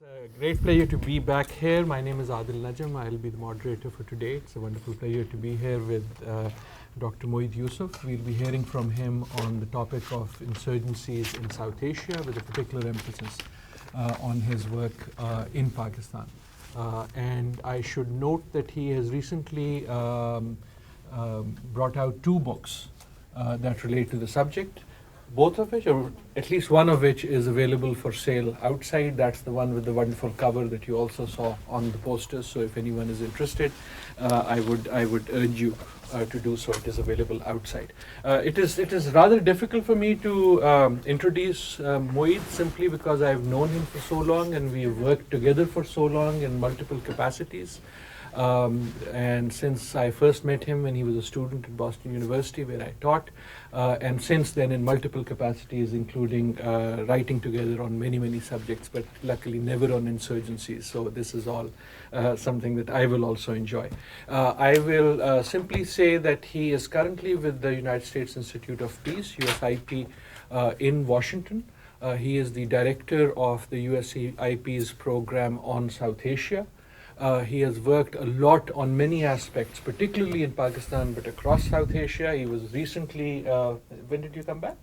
It's a great pleasure to be back here. My name is Adil Najam. I'll be the moderator for today. It's a wonderful pleasure to be here with Dr. Moeed Yusuf. We'll be hearing from him on the topic of insurgencies in South Asia, with a particular emphasis on his work in Pakistan. And I should note that he has recently brought out two books that relate to the subject, both of which, or at least one of which, is available for sale outside. That's the one with the wonderful cover that you also saw on the posters. So if anyone is interested, I would urge you to do so. It is available outside. It is rather difficult for me to introduce Moeed, simply because I've known him for so long and we have worked together for so long in multiple capacities. And since I first met him when he was a student at Boston University, where I taught, and since then in multiple capacities, including writing together on many subjects, but luckily never on insurgencies. So this is all something that I will also enjoy. I will simply say that he is currently with the United States Institute of Peace, USIP, in Washington. He is the director of the USIP's program on South Asia. He has worked a lot on many aspects, particularly in Pakistan, but across South Asia. He was recently, when did you come back?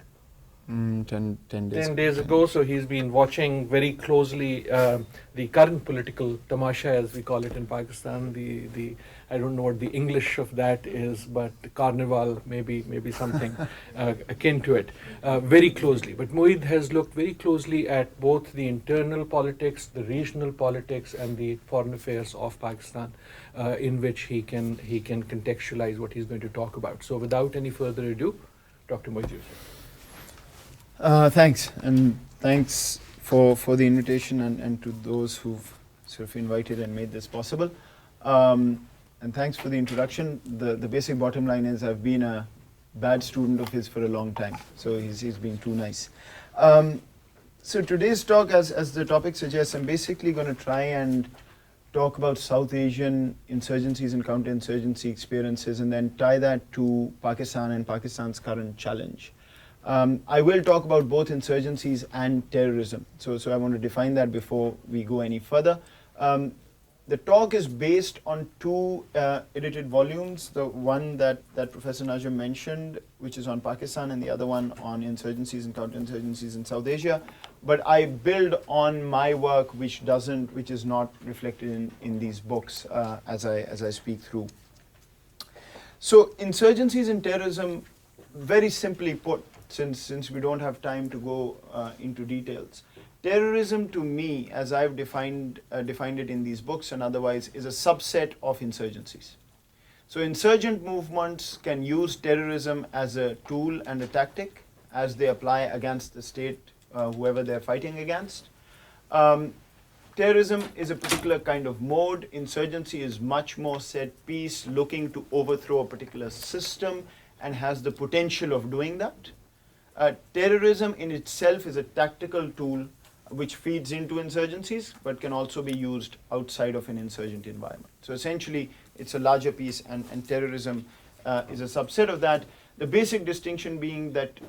10 days. 10 days ago. So he's been watching very closely the current political tamasha, as we call it in Pakistan. The I don't know what the English of that is, but carnival, maybe something akin to it, very closely. But Moeed has looked very closely at both the internal politics, the regional politics, and the foreign affairs of Pakistan, in which he can contextualize what he's going to talk about. So without any further ado, Dr. Moeed Yusuf. Thanks, and thanks for the invitation, and to those who've sort of invited and made this possible. And thanks for the introduction. The basic bottom line is I've been a bad student of his for a long time, so he's been too nice. So today's talk, as the topic suggests, I'm basically going to try and talk about South Asian insurgencies and counterinsurgency experiences, and then tie that to Pakistan and Pakistan's current challenge. I will talk about both insurgencies and terrorism. So I want to define that before we go any further. The talk is based on two edited volumes, the one that Professor Najam mentioned, which is on Pakistan, and the other one on insurgencies and counterinsurgencies in South Asia. But I build on my work, which is not reflected in these books as I speak through. So insurgencies and terrorism, very simply put, since we don't have time to go into details. Terrorism, to me, as I've defined it in these books and otherwise, is a subset of insurgencies. So insurgent movements can use terrorism as a tool and a tactic as they apply against the state, whoever they're fighting against. Terrorism is a particular kind of mode. Insurgency is much more set piece, looking to overthrow a particular system, and has the potential of doing that. Terrorism in itself is a tactical tool which feeds into insurgencies, but can also be used outside of an insurgent environment. So essentially, it's a larger piece, and terrorism is a subset of that. The basic distinction being that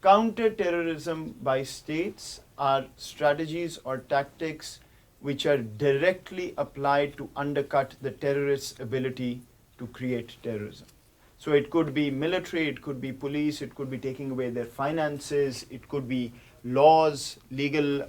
counter-terrorism by states are strategies or tactics which are directly applied to undercut the terrorist's ability to create terrorism. So it could be military, it could be police, it could be taking away their finances, it could be laws, legal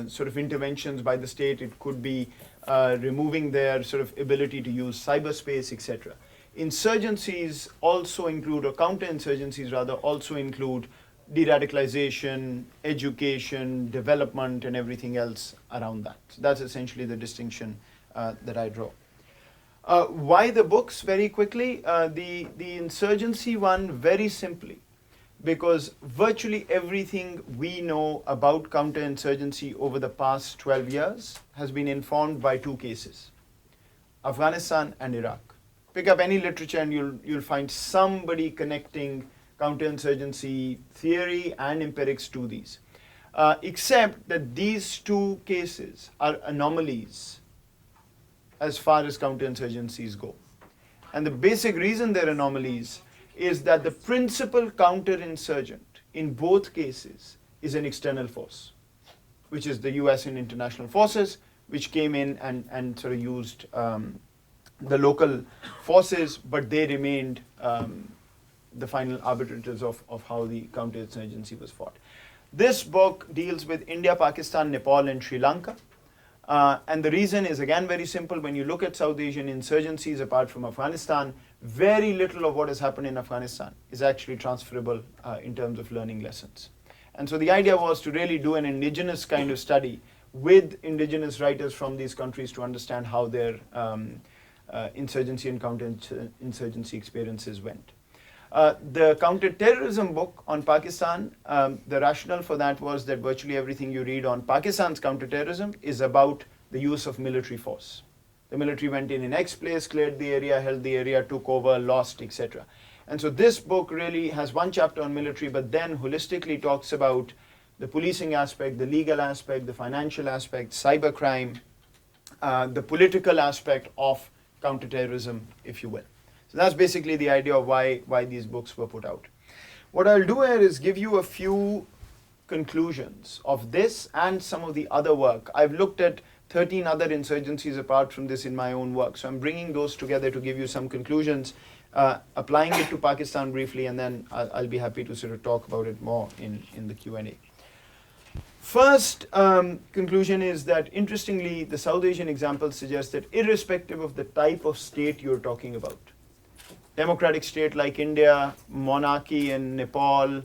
sort of interventions by the state, it could be removing their sort of ability to use cyberspace, etc. Insurgencies also include, or counterinsurgencies rather, also include de-radicalization, education, development, and everything else around that. So that's essentially the distinction that I draw. Why the books? Very quickly, the insurgency one, very simply, because virtually everything we know about counterinsurgency over the past 12 years has been informed by two cases, Afghanistan and Iraq. Pick up any literature and you'll find somebody connecting counterinsurgency theory and empirics to these. Except that these two cases are anomalies as far as counterinsurgencies go. And the basic reason they're anomalies is that the principal counterinsurgent in both cases is an external force. which is the US and international forces, which came in and sort of used the local forces, but they remained the final arbitrators of how the counterinsurgency was fought. This book deals with India, Pakistan, Nepal, and Sri Lanka. And the reason is, again, very simple. When you look at South Asian insurgencies apart from Afghanistan, very little of what has happened in Afghanistan is actually transferable in terms of learning lessons. And so the idea was to really do an indigenous kind of study with indigenous writers from these countries to understand how their insurgency and counterinsurgency experiences went. The counter-terrorism book on Pakistan, the rationale for that was that virtually everything you read on Pakistan's counter-terrorism is about the use of military force. The military went in X place, cleared the area, held the area, took over, lost, etc. And so this book really has one chapter on military, but then holistically talks about the policing aspect, the legal aspect, the financial aspect, cybercrime, the political aspect of counterterrorism, if you will. So that's basically the idea of why these books were put out. What I'll do here is give you a few conclusions of this and some of the other work. I've looked at 13 other insurgencies apart from this in my own work. So I'm bringing those together to give you some conclusions, applying it to Pakistan briefly, and then I'll be happy to sort of talk about it more in the Q&A. First conclusion is that, interestingly, the South Asian example suggests that irrespective of the type of state you're talking about, democratic state like India, monarchy in Nepal,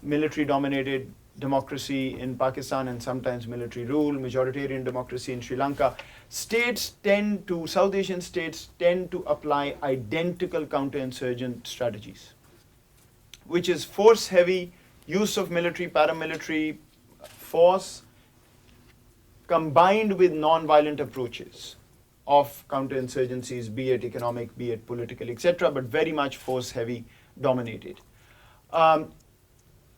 military-dominated democracy in Pakistan, and sometimes military rule, majoritarian democracy in Sri Lanka, South Asian states tend to apply identical counterinsurgent strategies, which is force-heavy, use of military, paramilitary force, combined with non-violent approaches of counterinsurgencies, be it economic, be it political, etc., but very much force-heavy dominated.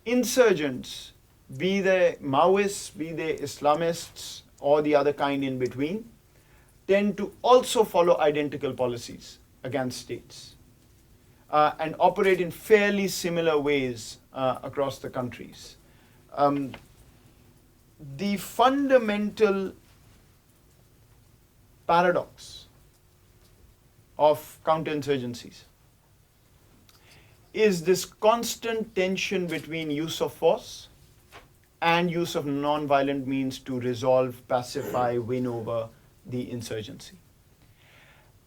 Insurgents, be they Maoists, be they Islamists, or the other kind in between, tend to also follow identical policies against states and operate in fairly similar ways across the countries. The fundamental paradox of counterinsurgencies is this constant tension between use of force and use of non-violent means to resolve, pacify, win over the insurgency.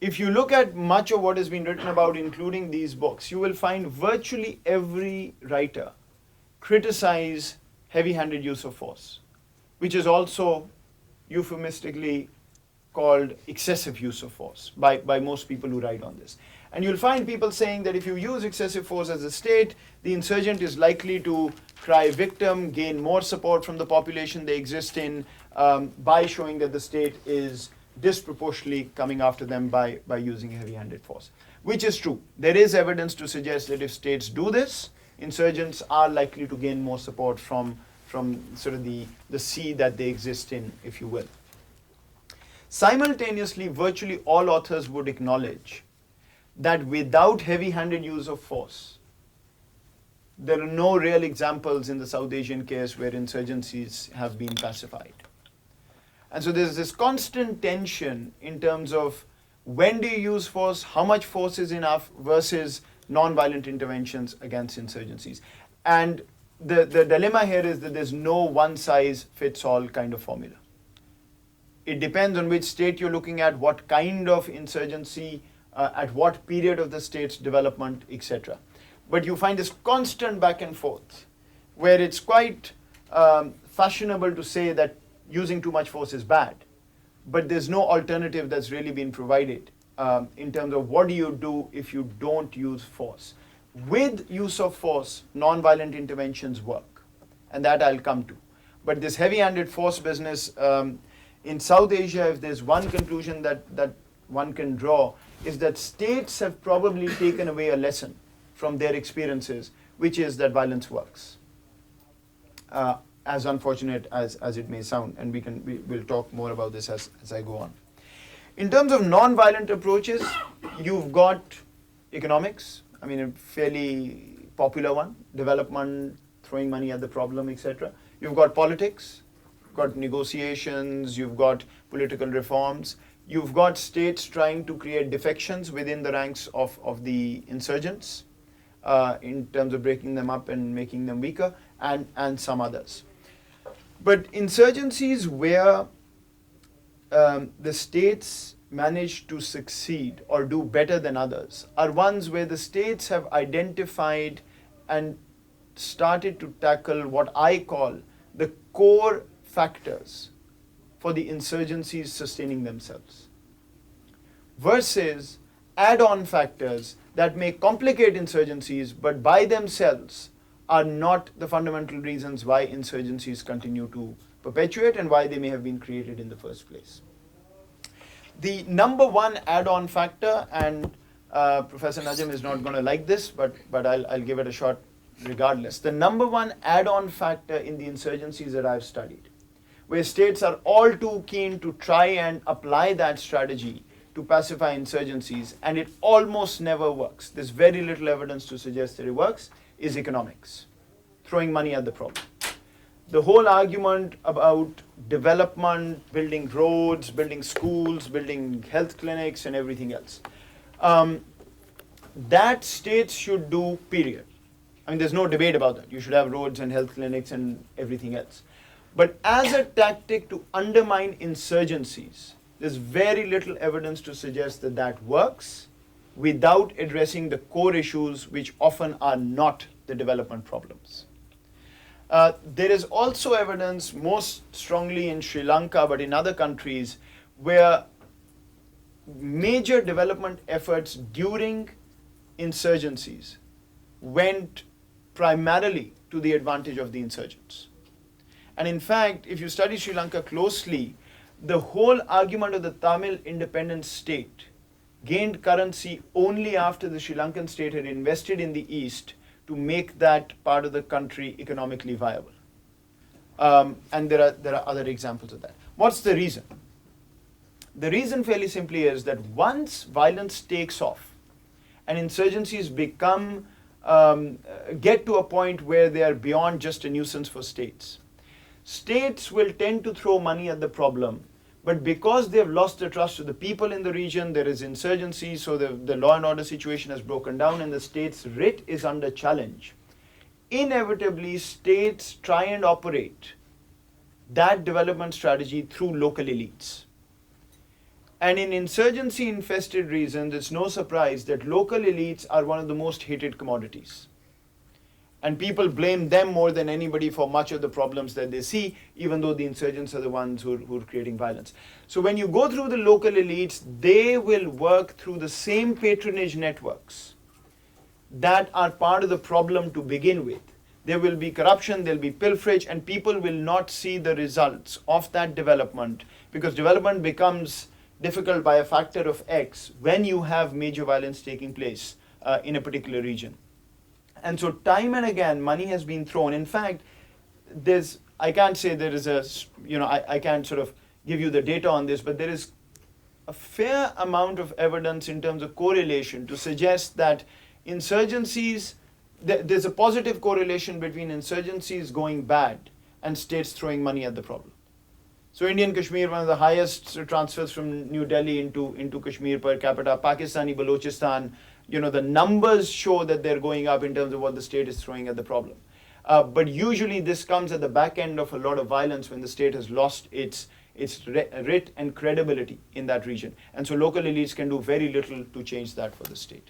If you look at much of what has been written about, including these books, you will find virtually every writer criticize heavy-handed use of force, which is also euphemistically called excessive use of force by most people who write on this. And you'll find people saying that if you use excessive force as a state, the insurgent is likely to cry victim, gain more support from the population they exist in, by showing that the state is disproportionately coming after them by using heavy-handed force, which is true. There is evidence to suggest that if states do this, insurgents are likely to gain more support from sort of the sea that they exist in, if you will. Simultaneously, virtually all authors would acknowledge that without heavy-handed use of force, there are no real examples in the South Asian case where insurgencies have been pacified. And so there's this constant tension in terms of when do you use force, how much force is enough versus non-violent interventions against insurgencies. And the dilemma here is that there's no one-size-fits-all kind of formula. It depends on which state you're looking at, what kind of insurgency, at what period of the state's development, etc. But you find this constant back and forth, where it's quite fashionable to say that using too much force is bad, but there's no alternative that's really been provided in terms of what do you do if you don't use force. With use of force, non-violent interventions work, and that I'll come to. But this heavy-handed force business, in South Asia, if there's one conclusion that one can draw, is that states have probably taken away a lesson from their experiences, which is that violence works. As unfortunate as it may sound, and we'll talk more about this as I go on. In terms of non-violent approaches, you've got economics, I mean a fairly popular one, development, throwing money at the problem, etc. You've got politics, got negotiations, you've got political reforms, you've got states trying to create defections within the ranks of the insurgents in terms of breaking them up and making them weaker, and some others. But insurgencies where the states manage to succeed or do better than others are ones where the states have identified and started to tackle what I call the core factors for the insurgencies sustaining themselves, versus add-on factors that may complicate insurgencies but by themselves are not the fundamental reasons why insurgencies continue to perpetuate and why they may have been created in the first place. The number one add-on factor, and Professor Najam is not going to like this, but I'll give it a shot regardless. The number one add-on factor in the insurgencies that I've studied, where states are all too keen to try and apply that strategy to pacify insurgencies, and it almost never works, there's very little evidence to suggest that it works, is economics, throwing money at the problem. The whole argument about development, building roads, building schools, building health clinics and everything else, that states should do, period. I mean, there's no debate about that. You should have roads and health clinics and everything else. But as a tactic to undermine insurgencies, there's very little evidence to suggest that that works without addressing the core issues, which often are not the development problems. There is also evidence, most strongly in Sri Lanka, but in other countries, where major development efforts during insurgencies went primarily to the advantage of the insurgents. And in fact, if you study Sri Lanka closely, the whole argument of the Tamil independent state gained currency only after the Sri Lankan state had invested in the East to make that part of the country economically viable. And there are other examples of that. What's the reason? The reason fairly simply is that once violence takes off and insurgencies get to a point where they are beyond just a nuisance for states, states will tend to throw money at the problem, but because they have lost the trust of the people in the region, there is insurgency, so the law and order situation has broken down and the state's writ is under challenge. Inevitably, states try and operate that development strategy through local elites. And in insurgency-infested regions, it's no surprise that local elites are one of the most hated commodities. And people blame them more than anybody for much of the problems that they see, even though the insurgents are the ones who are creating violence. So when you go through the local elites, they will work through the same patronage networks that are part of the problem to begin with. There will be corruption, there will be pilferage, and people will not see the results of that development, because development becomes difficult by a factor of X when you have major violence taking place in a particular region. And so time and again, money has been thrown. In fact, I can't say there is I can't sort of give you the data on this, but there is a fair amount of evidence in terms of correlation to suggest that insurgencies, there's a positive correlation between insurgencies going bad and states throwing money at the problem. So Indian Kashmir, one of the highest transfers from New Delhi into Kashmir per capita, Pakistani, Balochistan, the numbers show that they're going up in terms of what the state is throwing at the problem. But usually this comes at the back end of a lot of violence when the state has lost its writ and credibility in that region. And so local elites can do very little to change that for the state.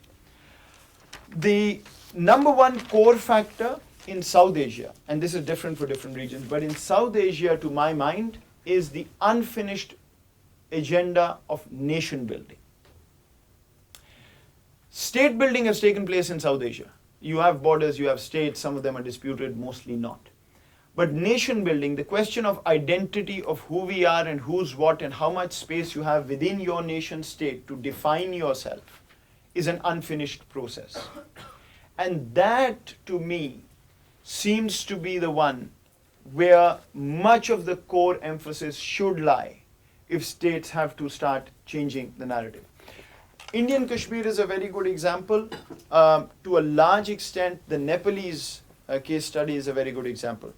The number one core factor in South Asia, and this is different for different regions, but in South Asia, to my mind, is the unfinished agenda of nation building. State building has taken place in South Asia. You have borders, you have states, some of them are disputed, mostly not. But nation building, the question of identity of who we are and who's what and how much space you have within your nation state to define yourself, is an unfinished process. And that, to me, seems to be the one where much of the core emphasis should lie if states have to start changing the narrative. Indian Kashmir is a very good example. To a large extent, the Nepalese case study is a very good example.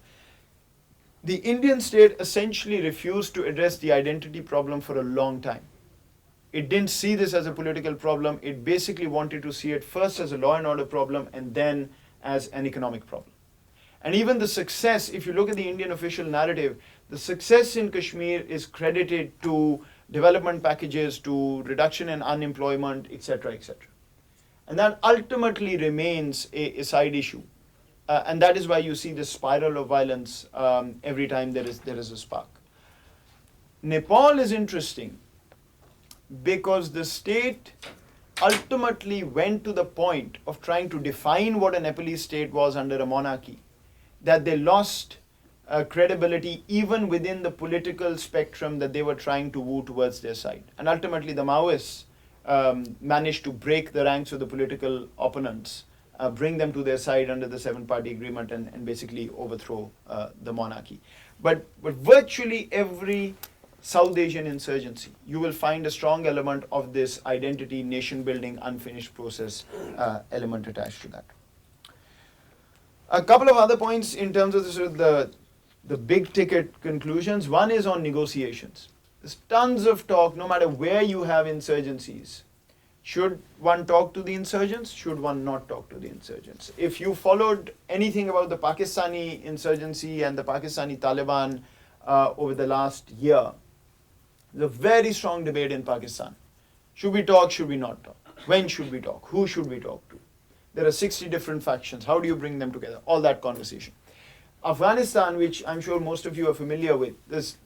The Indian state essentially refused to address the identity problem for a long time. It didn't see this as a political problem. It basically wanted to see it first as a law and order problem and then as an economic problem. And even the success, if you look at the Indian official narrative, the success in Kashmir is credited to development packages, to reduction in unemployment, etc., etc. And that ultimately remains a side issue. And that is why you see this spiral of violence every time there is a spark. Nepal is interesting because the state ultimately went to the point of trying to define what a Nepalese state was under a monarchy, that they lost credibility even within the political spectrum that they were trying to woo towards their side. And ultimately the Maoists managed to break the ranks of the political opponents, bring them to their side under the 7-party agreement and basically overthrow the monarchy. But virtually every South Asian insurgency, you will find a strong element of this identity, nation building, unfinished process element attached to that. A couple of other points in terms of the big ticket conclusions. One is on negotiations. There's tons of talk, no matter where you have insurgencies. Should one talk to the insurgents? Should one not talk to the insurgents? If you followed anything about the Pakistani insurgency and the Pakistani Taliban over the last year, there's a very strong debate in Pakistan. Should we talk? Should we not talk? When should we talk? Who should we talk to? There are 60 different factions. How do you bring them together? All that conversation. Afghanistan, which I'm sure most of you are familiar with,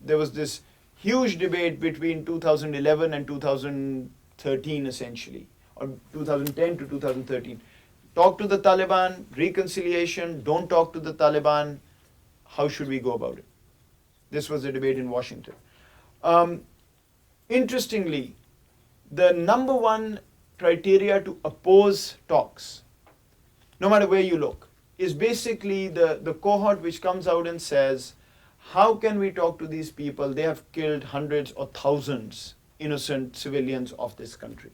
there was this huge debate between 2011 and 2013 essentially, or 2010 to 2013. Talk to the Taliban, reconciliation, don't talk to the Taliban. How should we go about it? This was a debate in Washington. Interestingly, the number one criteria to oppose talks, no matter where you look, is basically the cohort which comes out and says, how can we talk to these people? They have killed hundreds or thousands innocent civilians of this country.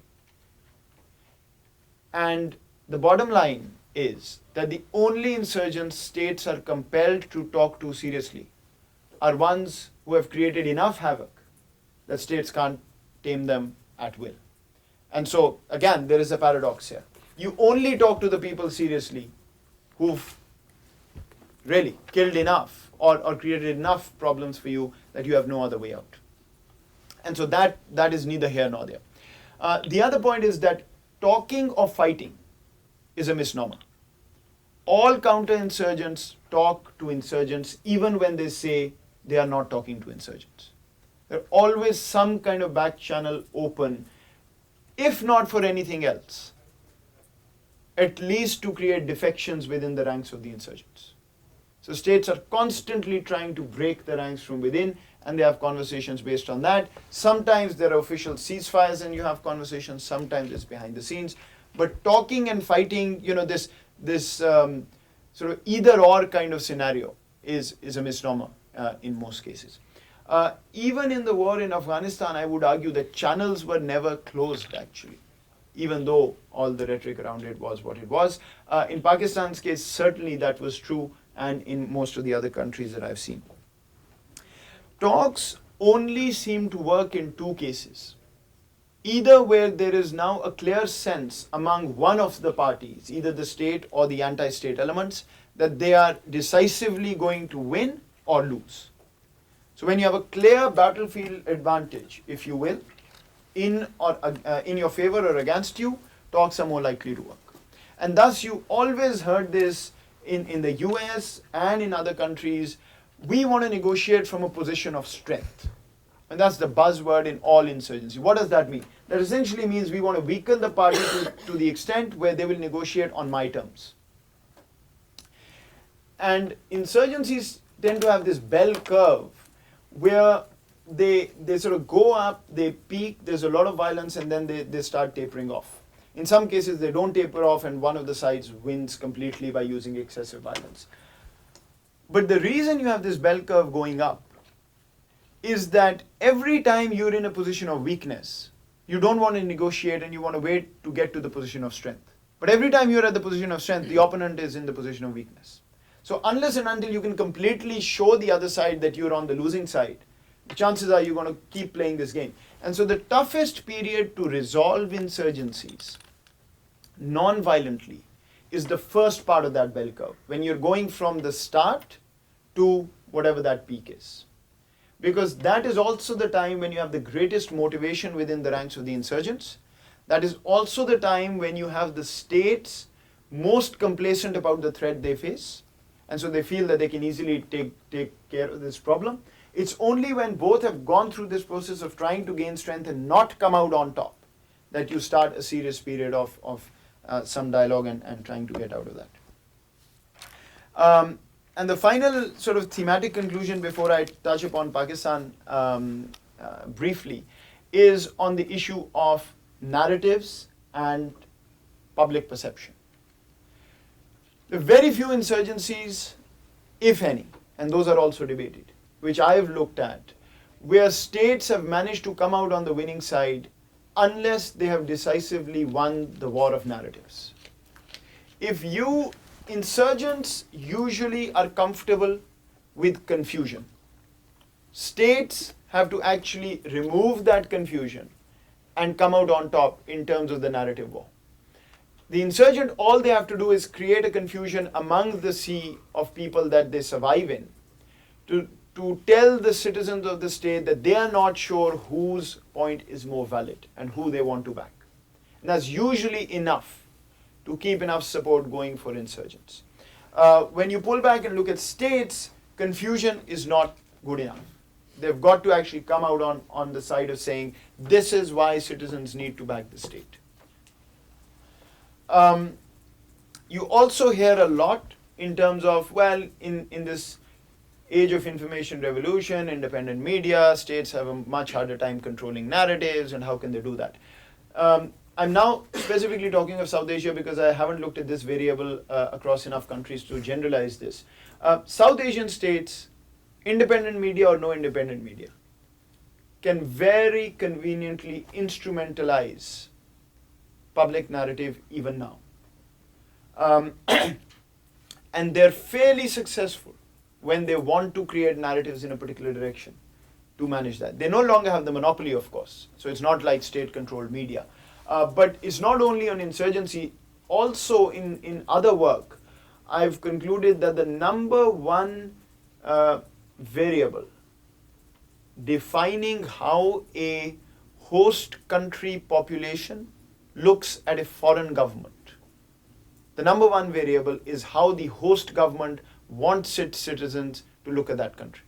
And the bottom line is that the only insurgents states are compelled to talk to seriously are ones who have created enough havoc that states can't tame them at will. And so, again, there is a paradox here. You only talk to the people seriously who've really killed enough or created enough problems for you that you have no other way out. And so that is neither here nor there. The other point is that talking or fighting is a misnomer. All counterinsurgents talk to insurgents even when they say they are not talking to insurgents. There's always some kind of back channel open, if not for anything else, at least to create defections within the ranks of the insurgents. So states are constantly trying to break the ranks from within, and they have conversations based on that. Sometimes there are official ceasefires and you have conversations, sometimes it's behind the scenes. But talking and fighting, this sort of either or kind of scenario is a misnomer in most cases. Even in the war in Afghanistan, I would argue that channels were never closed actually, even though all the rhetoric around it was what it was. In Pakistan's case, certainly that was true, and in most of the other countries that I've seen. Talks only seem to work in two cases. Either where there is now a clear sense among one of the parties, either the state or the anti-state elements, that they are decisively going to win or lose. So when you have a clear battlefield advantage, if you will, in your favor or against you, talks are more likely to work. And thus you always heard this in the US and in other countries. We want to negotiate from a position of strength. And that's the buzzword in all insurgency. What does that mean? That essentially means we want to weaken the party to the extent where they will negotiate on my terms. And insurgencies tend to have this bell curve where they sort of go up, they peak, there's a lot of violence, and then they start tapering off. In some cases, they don't taper off, and one of the sides wins completely by using excessive violence. But the reason you have this bell curve going up is that every time you're in a position of weakness, you don't want to negotiate and you want to wait to get to the position of strength. But every time you're at the position of strength, the opponent is in the position of weakness. So unless and until you can completely show the other side that you're on the losing side, the chances are you're going to keep playing this game. And so the toughest period to resolve insurgencies non-violently is the first part of that bell curve, when you're going from the start to whatever that peak is. Because that is also the time when you have the greatest motivation within the ranks of the insurgents. That is also the time when you have the states most complacent about the threat they face, and so they feel that they can easily take care of this problem. It's only when both have gone through this process of trying to gain strength and not come out on top that you start a serious period of some dialogue and trying to get out of that. And the final sort of thematic conclusion before I touch upon Pakistan briefly is on the issue of narratives and public perception. There are very few insurgencies, if any, and those are also debated, which I have looked at, where states have managed to come out on the winning side unless they have decisively won the war of narratives. Insurgents usually are comfortable with confusion. States have to actually remove that confusion and come out on top in terms of the narrative war. The insurgent, all they have to do is create a confusion among the sea of people that they survive in to tell the citizens of the state that they are not sure whose point is more valid and who they want to back. And that's usually enough to keep enough support going for insurgents. When you pull back and look at states, confusion is not good enough. They've got to actually come out on the side of saying, this is why citizens need to back the state. You also hear a lot in terms of, well, in this age of information revolution, independent media, states have a much harder time controlling narratives, and how can they do that? I'm now specifically talking of South Asia because I haven't looked at this variable across enough countries to generalize this. South Asian states, independent media or no independent media, can very conveniently instrumentalize public narrative even now. And they're fairly successful when they want to create narratives in a particular direction to manage that. They no longer have the monopoly, of course, so it's not like state-controlled media. But it's not only on insurgency, also in other work, I've concluded that the number one variable defining how a host country population looks at a foreign government, the number one variable is how the host government wants its citizens to look at that country.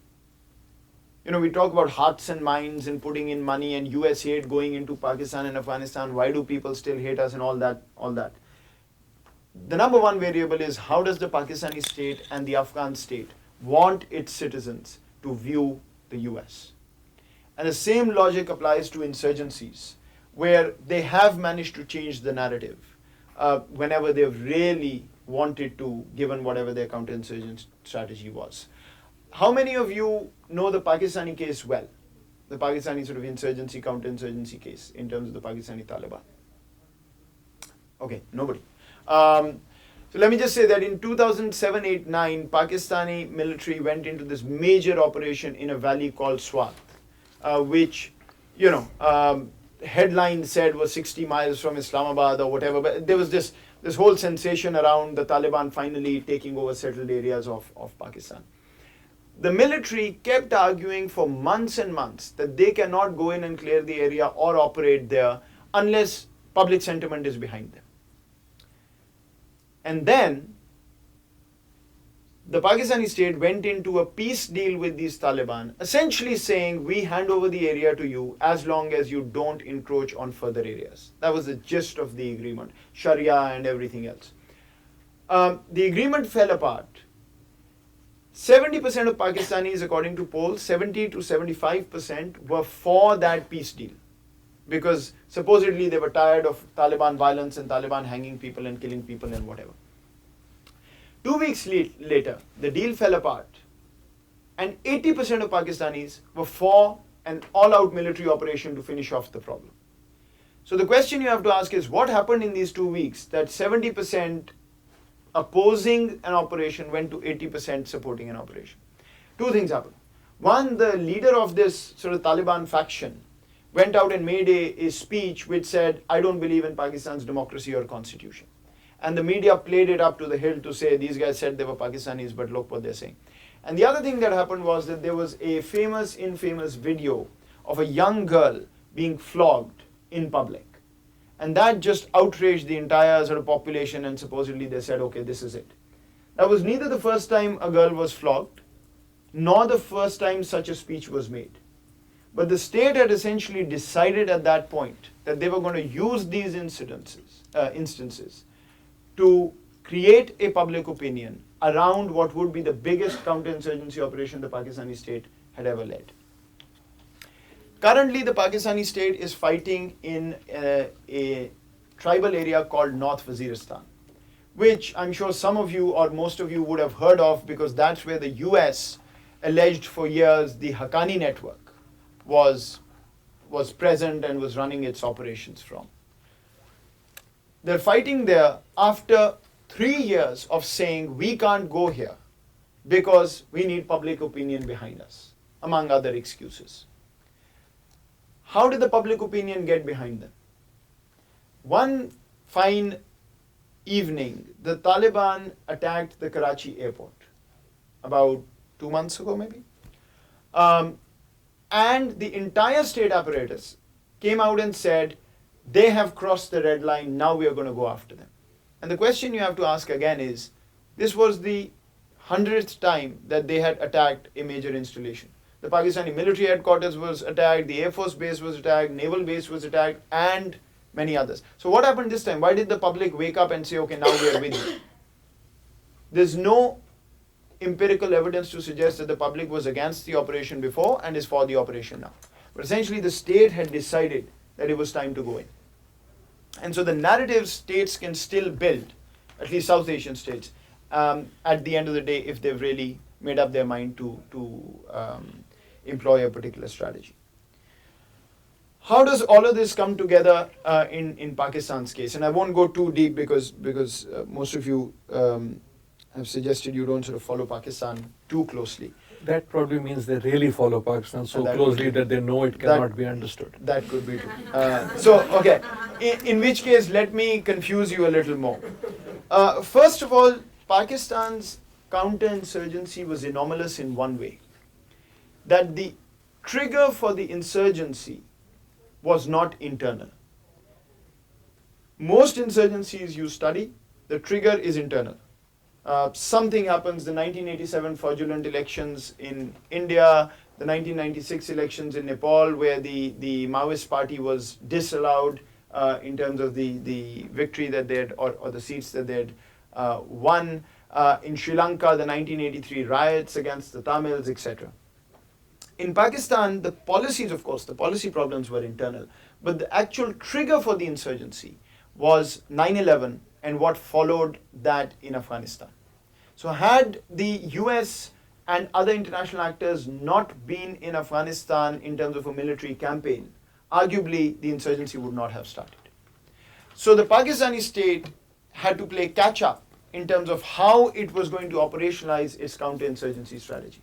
We talk about hearts and minds and putting in money and US aid going into Pakistan and Afghanistan. Why do people still hate us and all that? The number one variable is how does the Pakistani state and the Afghan state want its citizens to view the US? And the same logic applies to insurgencies, where they have managed to change the narrative whenever they've really wanted to, given whatever their counterinsurgent strategy was. How many of you know the Pakistani case well? The Pakistani sort of insurgency, counterinsurgency case in terms of the Pakistani Taliban? Okay, nobody. So let me just say that in 2007, 8, 9, Pakistani military went into this major operation in a valley called Swat, which, headline said was 60 miles from Islamabad or whatever, but there was this whole sensation around the Taliban finally taking over settled areas of Pakistan. The military kept arguing for months and months that they cannot go in and clear the area or operate there unless public sentiment is behind them. And then the Pakistani state went into a peace deal with these Taliban, essentially saying, we hand over the area to you as long as you don't encroach on further areas. That was the gist of the agreement, Sharia and everything else. The agreement fell apart. 70% of Pakistanis, according to polls, 70 to 75% were for that peace deal, because supposedly they were tired of Taliban violence and Taliban hanging people and killing people and whatever. 2 weeks later, the deal fell apart, and 80% of Pakistanis were for an all-out military operation to finish off the problem. So the question you have to ask is, what happened in these 2 weeks that 70% opposing an operation went to 80% supporting an operation. Two things happened. One, the leader of this sort of Taliban faction went out and made a speech which said, I don't believe in Pakistan's democracy or constitution. And the media played it up to the hill to say, these guys said they were Pakistanis, but look what they're saying. And the other thing that happened was that there was a infamous video of a young girl being flogged in public. And that just outraged the entire sort of population, and supposedly they said, okay, this is it. That was neither the first time a girl was flogged, nor the first time such a speech was made. But the state had essentially decided at that point that they were going to use these instances to create a public opinion around what would be the biggest counterinsurgency operation the Pakistani state had ever led. Currently, the Pakistani state is fighting in a tribal area called North Waziristan, which I'm sure some of you or most of you would have heard of, because that's where the US alleged for years the Haqqani network was present and was running its operations from. They're fighting there after 3 years of saying we can't go here because we need public opinion behind us, among other excuses. How did the public opinion get behind them? One fine evening, the Taliban attacked the Karachi airport about 2 months ago maybe. And the entire state apparatus came out and said, they have crossed the red line, now we are going to go after them. And the question you have to ask again is, this was the 100th time that they had attacked a major installation. The Pakistani military headquarters was attacked, the Air Force base was attacked, naval base was attacked, and many others. So what happened this time? Why did the public wake up and say, okay, now we are with you? There's no empirical evidence to suggest that the public was against the operation before and is for the operation now. But essentially the state had decided that it was time to go in. And so the narrative states can still build, at least South Asian states, at the end of the day, if they've really made up their mind to employ a particular strategy. How does all of this come together in Pakistan's case? And I won't go too deep because most of you have suggested you don't sort of follow Pakistan too closely. That probably means they really follow Pakistan so closely that they know it cannot be understood. That could be true. Okay, in which case, let me confuse you a little more. First of all, Pakistan's counterinsurgency was anomalous in one way, that the trigger for the insurgency was not internal. Most insurgencies you study, the trigger is internal. Something happens, the 1987 fraudulent elections in India, the 1996 elections in Nepal, where the Maoist party was disallowed in terms of the victory that they had, or the seats that they had won. In Sri Lanka, the 1983 riots against the Tamils, etc. In Pakistan, the policies, of course, the policy problems were internal, but the actual trigger for the insurgency was 9/11 and what followed that in Afghanistan. So had the US and other international actors not been in Afghanistan in terms of a military campaign, arguably the insurgency would not have started. So the Pakistani state had to play catch up in terms of how it was going to operationalize its counterinsurgency strategy.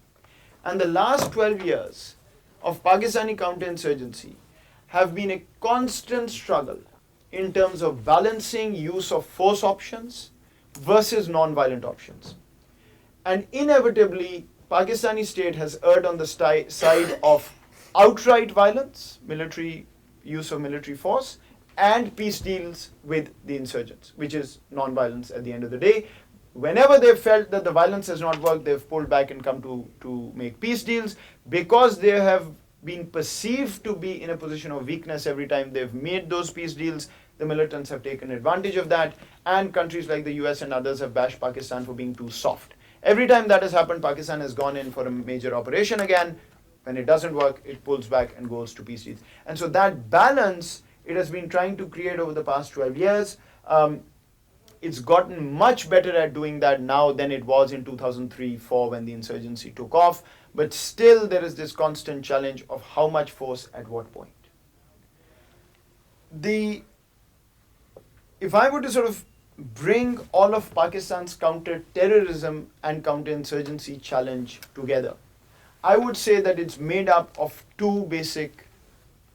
And the last 12 years of Pakistani counterinsurgency have been a constant struggle in terms of balancing use of force options versus non-violent options. And inevitably, Pakistani state has erred on the side of outright violence, military use of military force, and peace deals with the insurgents, which is non-violence at the end of the day. Whenever they've felt that the violence has not worked, they've pulled back and come to make peace deals. Because they have been perceived to be in a position of weakness every time they've made those peace deals, the militants have taken advantage of that, and countries like the US and others have bashed Pakistan for being too soft. Every time that has happened, Pakistan has gone in for a major operation again. When it doesn't work, it pulls back and goes to peace deals. And so that balance it has been trying to create over the past 12 years. It's gotten much better at doing that now than it was in 2003-04 when the insurgency took off. But still there is this constant challenge of how much force at what point. If I were to sort of bring all of Pakistan's counter-terrorism and counter-insurgency challenge together, I would say that it's made up of two basic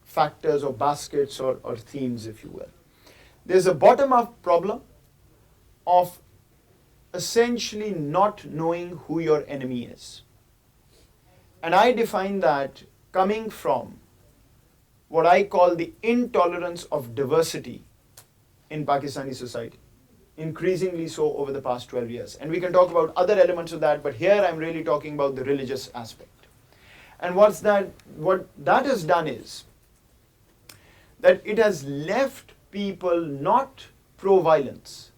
factors or baskets or themes, if you will. There's a bottom-up problem of essentially not knowing who your enemy is. And I define that coming from what I call the intolerance of diversity in Pakistani society, increasingly so over the past 12 years. And we can talk about other elements of that, but here I'm really talking about the religious aspect. And what that has done is that it has left people not pro-violence,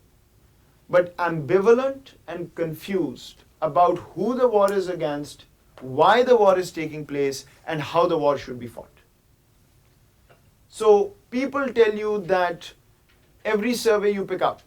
but ambivalent and confused about who the war is against, why the war is taking place, and how the war should be fought. So people tell you that every survey you pick up,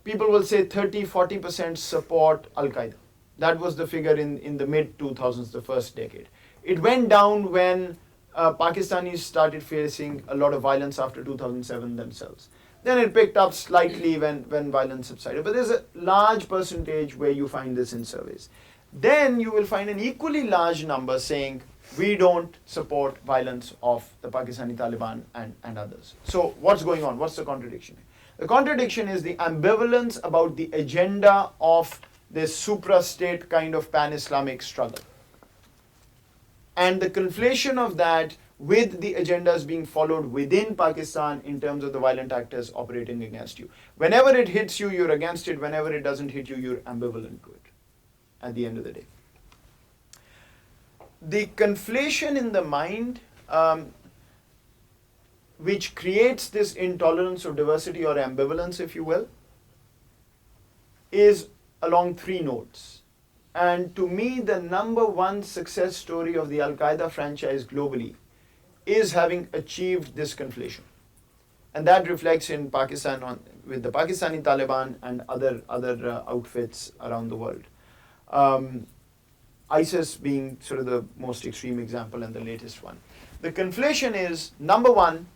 people will say 30-40% support Al-Qaeda. That was the figure in the mid-2000s, the first decade. It went down when Pakistanis started facing a lot of violence after 2007 themselves. Then it picked up slightly when violence subsided. But there's a large percentage where you find this in surveys. Then you will find an equally large number saying, we don't support violence of the Pakistani Taliban and others. So what's going on? What's the contradiction? The contradiction is the ambivalence about the agenda of this supra-state kind of pan-Islamic struggle. And the conflation of that with the agendas being followed within Pakistan in terms of the violent actors operating against you. Whenever it hits you, you're against it. Whenever it doesn't hit you, you're ambivalent to it at the end of the day. The conflation in the mind, which creates this intolerance of diversity or ambivalence, if you will, is along three nodes. And to me, the number one success story of the Al-Qaeda franchise globally is having achieved this conflation. And that reflects in Pakistan with the Pakistani Taliban and other outfits around the world. ISIS being sort of the most extreme example and the latest one. The conflation is, number one,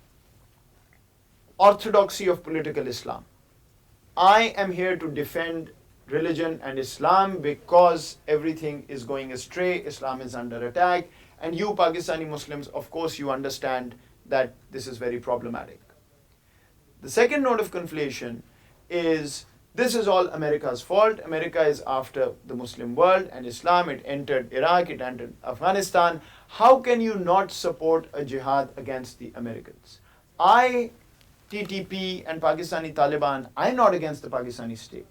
orthodoxy of political Islam. I am here to defend religion and Islam because everything is going astray, Islam is under attack, and you Pakistani Muslims, of course, you understand that this is very problematic. The second note of conflation is this is all America's fault. America is after the Muslim world and Islam. It entered Iraq, it entered Afghanistan. How can you not support a jihad against the Americans? TTP and Pakistani Taliban, I'm not against the Pakistani state.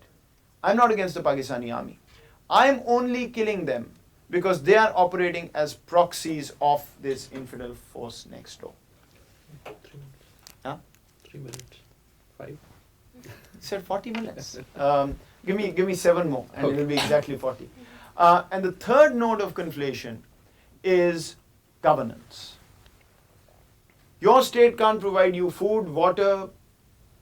I'm not against the Pakistani army. I'm only killing them because they are operating as proxies of this infidel force next door. 3 minutes. Huh? 3 minutes. 5. You said 40 minutes. Give me 7 more and Okay. it will be exactly 40. And the third node of conflation is governance. Your state can't provide you food, water,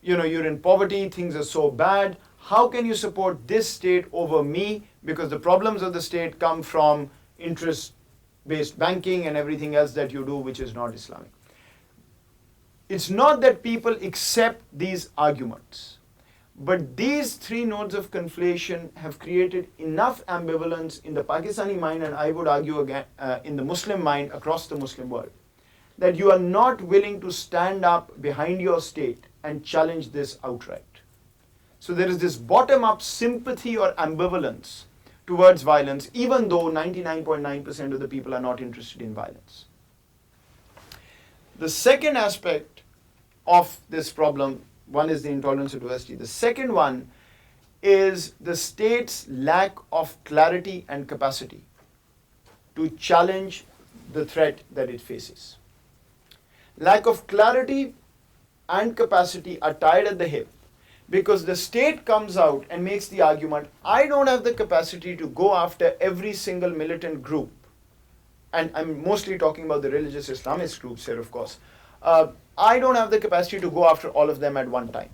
you're in poverty, things are so bad. How can you support this state over me? Because the problems of the state come from interest-based banking and everything else that you do which is not Islamic. It's not that people accept these arguments, but these three nodes of conflation have created enough ambivalence in the Pakistani mind, and I would argue again in the Muslim mind across the Muslim world, that you are not willing to stand up behind your state and challenge this outright. So there is this bottom-up sympathy or ambivalence towards violence, even though 99.9% of the people are not interested in violence. The second aspect of this problem, one is the intolerance of diversity. The second one is the state's lack of clarity and capacity to challenge the threat that it faces. Lack of clarity and capacity are tied at the hip because the state comes out and makes the argument, I don't have the capacity to go after every single militant group. And I'm mostly talking about the religious Islamist groups here, of course. I don't have the capacity to go after all of them at one time.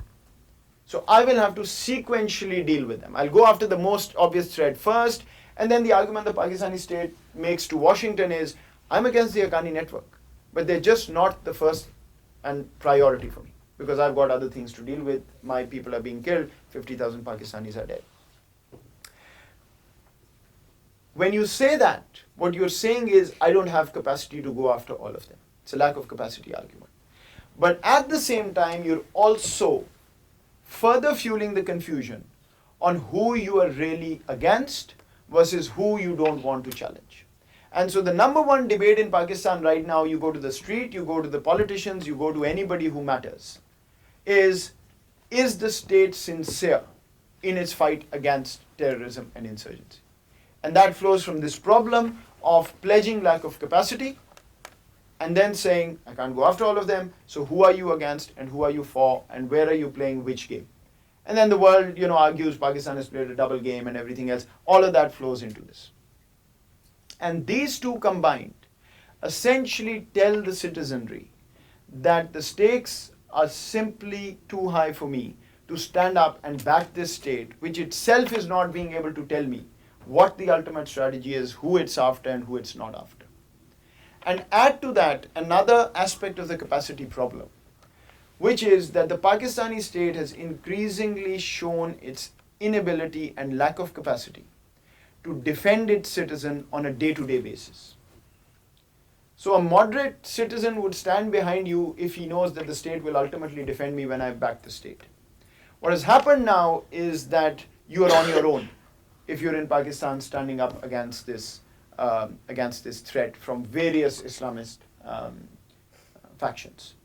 So I will have to sequentially deal with them. I'll go after the most obvious threat first, and then the argument the Pakistani state makes to Washington is, I'm against the Haqqani network, but they're just not the first and priority for me. because I've got other things to deal with. My people are being killed, 50,000 Pakistanis are dead. When you say that, what you're saying is, I don't have capacity to go after all of them. It's a lack of capacity argument. But at the same time, you're also further fueling the confusion on who you are really against versus who you don't want to challenge. And so the number one debate in Pakistan right now, you go to the street, you go to the politicians, you go to anybody who matters, is the state sincere in its fight against terrorism and insurgency? And that flows from this problem of pledging lack of capacity and then saying, I can't go after all of them, so who are you against and who are you for and where are you playing which game? And then the world, argues Pakistan has played a double game and everything else. All of that flows into this. And these two combined essentially tell the citizenry that the stakes are simply too high for me to stand up and back this state, which itself is not being able to tell me what the ultimate strategy is, who it's after and who it's not after. And add to that another aspect of the capacity problem, which is that the Pakistani state has increasingly shown its inability and lack of capacity to defend its citizen on a day-to-day basis. So a moderate citizen would stand behind you if he knows that the state will ultimately defend me when I back the state. What has happened now is that you are on your own if you're in Pakistan standing up against this threat from various Islamist factions.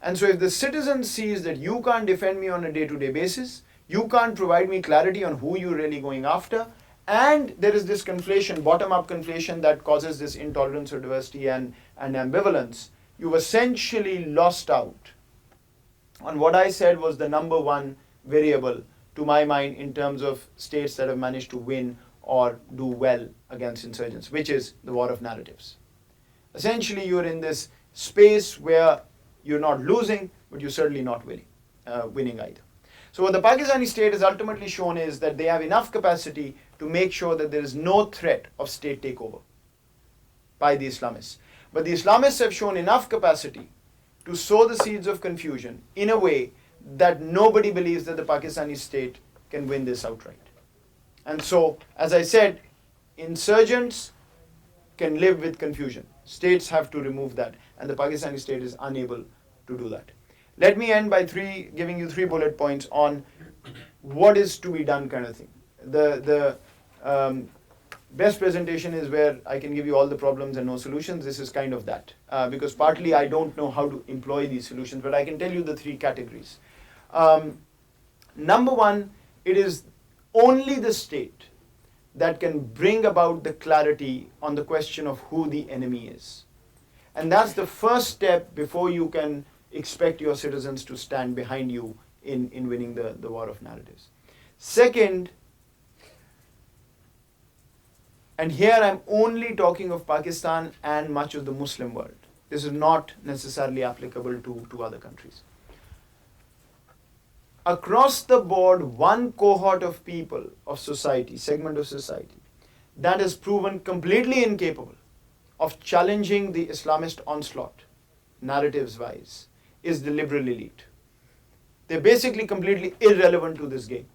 And so if the citizen sees that you can't defend me on a day-to-day basis, you can't provide me clarity on who you're really going after, and there is this conflation, bottom-up conflation that causes this intolerance or diversity and ambivalence, you've essentially lost out on what I said was the number one variable to my mind in terms of states that have managed to win or do well against insurgents, which is the war of narratives. Essentially, you're in this space where you're not losing, but you're certainly not winning either. So what the Pakistani state has ultimately shown is that they have enough capacity to make sure that there is no threat of state takeover by the Islamists. But the Islamists have shown enough capacity to sow the seeds of confusion in a way that nobody believes that the Pakistani state can win this outright. And so, as I said, insurgents can live with confusion. States have to remove that, and the Pakistani state is unable to do that. Let me end by giving you 3 bullet points on what is to be done kind of thing. The best presentation is where I can give you all the problems and no solutions. This is kind of that, because partly I don't know how to employ these solutions, but I can tell you the 3 categories. Number one, it is only the state that can bring about the clarity on the question of who the enemy is. And that's the first step before you can expect your citizens to stand behind you in winning the war of narratives. Second, and here I'm only talking of Pakistan and much of the Muslim world. This is not necessarily applicable to other countries. Across the board, one cohort of people, of society, segment of society, that has proven completely incapable of challenging the Islamist onslaught, narratives-wise, is the liberal elite. They're basically completely irrelevant to this game.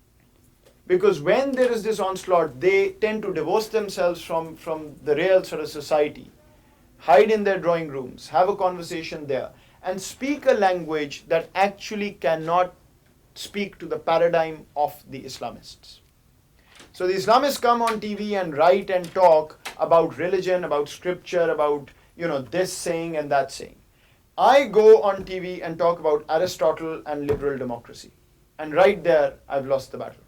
Because when there is this onslaught, they tend to divorce themselves from the real sort of society, hide in their drawing rooms, have a conversation there, and speak a language that actually cannot speak to the paradigm of the Islamists. So the Islamists come on TV and write and talk about religion, about scripture, about this saying and that saying. I go on TV and talk about Aristotle and liberal democracy. And right there, I've lost the battle.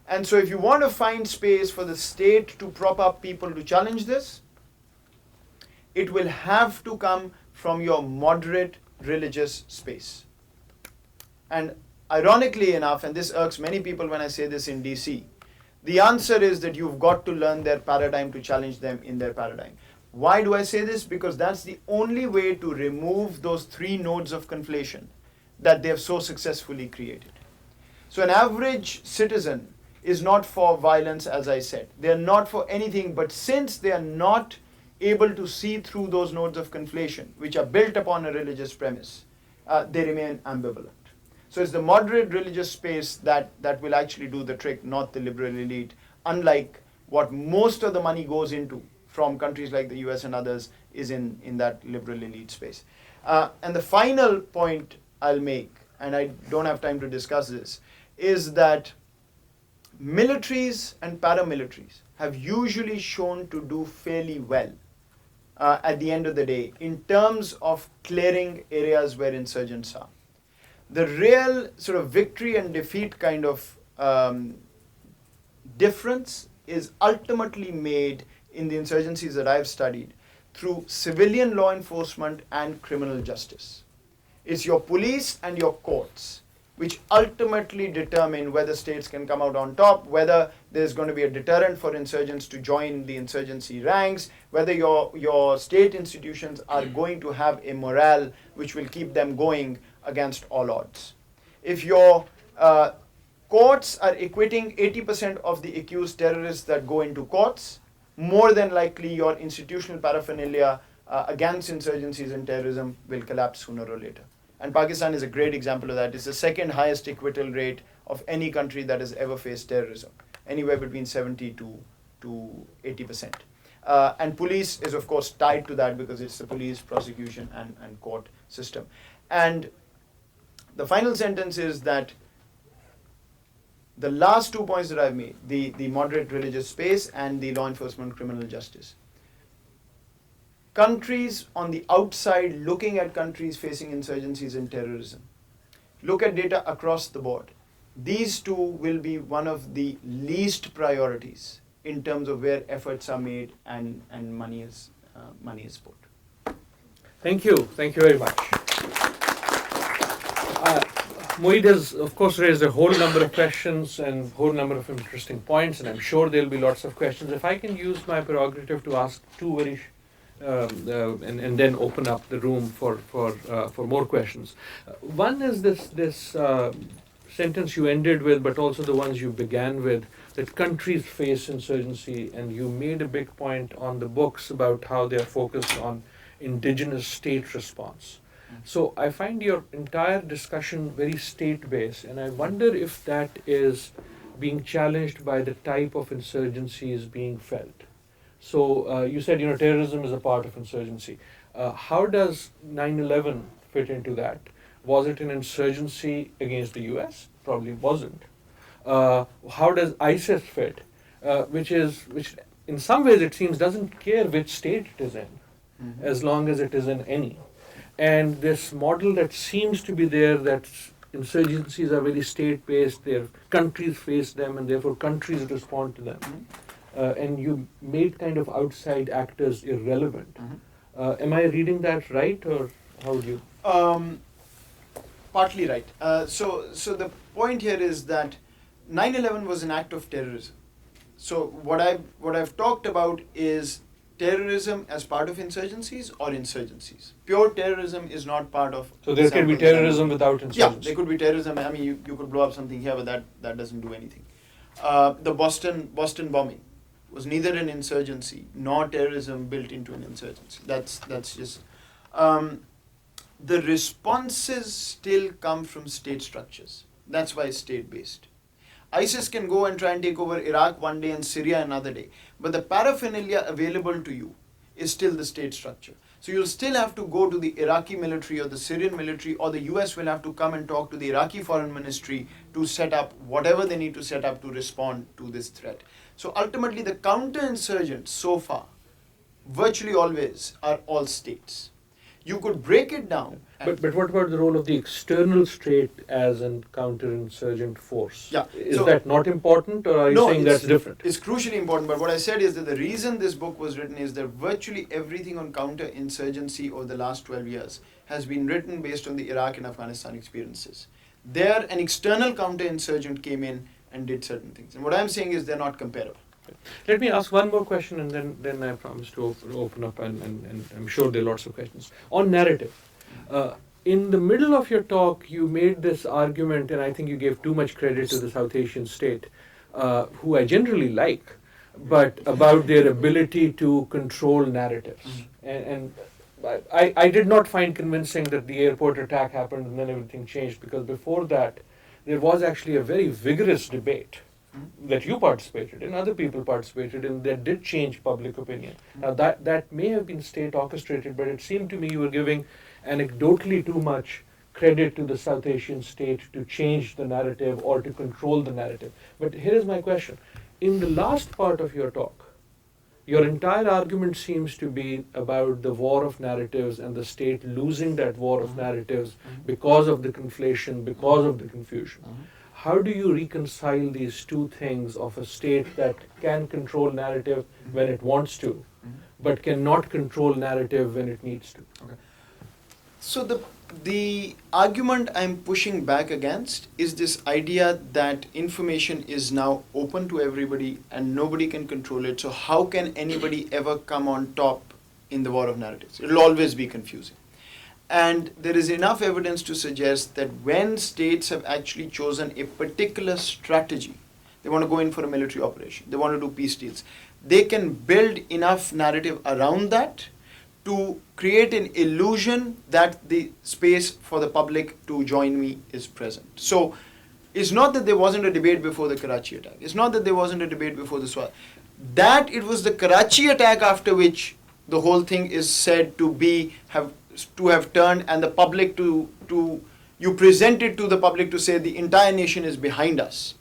And so if you want to find space for the state to prop up people to challenge this, it will have to come from your moderate religious space. And ironically enough, and this irks many people when I say this in DC, the answer is that you've got to learn their paradigm to challenge them in their paradigm. Why do I say this? Because that's the only way to remove those 3 nodes of conflation that they have so successfully created. So an average citizen is not for violence, as I said. They are not for anything, but since they are not able to see through those nodes of conflation, which are built upon a religious premise, they remain ambivalent. So it's the moderate religious space that will actually do the trick, not the liberal elite, unlike what most of the money goes into from countries like the US and others is in that liberal elite space. And the final point I'll make, and I don't have time to discuss this, is that militaries and paramilitaries have usually shown to do fairly well at the end of the day in terms of clearing areas where insurgents are. The real sort of victory and defeat kind of difference is ultimately made in the insurgencies that I've studied through civilian law enforcement and criminal justice. It's your police and your courts which ultimately determine whether states can come out on top, whether there's going to be a deterrent for insurgents to join the insurgency ranks, whether your state institutions are going to have a morale which will keep them going against all odds. If your courts are acquitting 80% of the accused terrorists that go into courts, more than likely your institutional paraphernalia against insurgencies and terrorism will collapse sooner or later. And Pakistan is a great example of that. It's the second highest acquittal rate of any country that has ever faced terrorism, anywhere between 70 to 80%. And police is, of course, tied to that because it's the police, prosecution, and court system. And the final sentence is that the last 2 points that I've made, the moderate religious space and the law enforcement criminal justice. Countries on the outside looking at countries facing insurgencies and terrorism, look at data across the board. These two will be one of the least priorities in terms of where efforts are made and money is put. Thank you very much. Moeed has, of course, raised a whole number of questions and a whole number of interesting points, and I'm sure there'll be lots of questions. If I can use my prerogative to ask two very, and then open up the room for more questions. One is this sentence you ended with, but also the ones you began with, that countries face insurgency, and you made a big point on the books about how they are focused on indigenous state response. So I find your entire discussion very state-based, and I wonder if that is being challenged by the type of insurgencies being felt. So you said, terrorism is a part of insurgency. How does 9/11 fit into that? Was it an insurgency against the US? Probably wasn't. How does ISIS fit? Which in some ways it seems doesn't care which state it is in, as long as it is in any. And this model that seems to be there, that insurgencies are very state-based, their countries face them, and therefore countries respond to them. And you made kind of outside actors irrelevant. Am I reading that right, or how would you? Partly right. So the point here is that 9/11 was an act of terrorism. So what I've talked about is terrorism as part of insurgencies or insurgencies. Pure terrorism is not part of. So there can be terrorism without insurgency. Yeah, there could be terrorism. I mean, you could blow up something here, but that doesn't do anything. The Boston bombing was neither an insurgency nor terrorism built into an insurgency. That's just. The responses still come from state structures. That's why it's state-based. ISIS can go and try and take over Iraq one day and Syria another day. But the paraphernalia available to you is still the state structure. So you'll still have to go to the Iraqi military or the Syrian military, or the US will have to come and talk to the Iraqi foreign ministry to set up whatever they need to set up to respond to this threat. So ultimately the counter-insurgents so far, virtually always, are all states. You could break it down. But what about the role of the external state as a counter-insurgent force? Yeah. Is that not important, or are you saying that's different? It's crucially important, but what I said is that the reason this book was written is that virtually everything on counter-insurgency over the last 12 years has been written based on the Iraq and Afghanistan experiences. There, an external counter-insurgent came in and did certain things. And what I'm saying is they're not comparable. Let me ask one more question, and then I promise to open up, and I'm sure there are lots of questions. On narrative, in the middle of your talk, you made this argument, and I think you gave too much credit to the South Asian state, who I generally like, but about their ability to control narratives. And I did not find convincing that the airport attack happened and then everything changed, because before that, there was actually a very vigorous debate that you participated in, other people participated in, that did change public opinion. Now that may have been state orchestrated, but it seemed to me you were giving anecdotally too much credit to the South Asian state to change the narrative or to control the narrative. But here is my question. In the last part of your talk, your entire argument seems to be about the war of narratives and the state losing that war of narratives because of the conflation, because of the confusion. How do you reconcile these two things of a state that can control narrative when it wants to, but cannot control narrative when it needs to? Okay. So the argument I'm pushing back against is this idea that information is now open to everybody and nobody can control it. So how can anybody ever come on top in the war of narratives? It'll always be confusing. And there is enough evidence to suggest that when states have actually chosen a particular strategy, they want to go in for a military operation, they want to do peace deals, they can build enough narrative around that to create an illusion that the space for the public to join me is present. So it's not that there wasn't a debate before the Karachi attack. It's not that there wasn't a debate before the Swat. That it was the Karachi attack after which the whole thing is said to have turned, and the public you present it to the public to say the entire nation is behind us.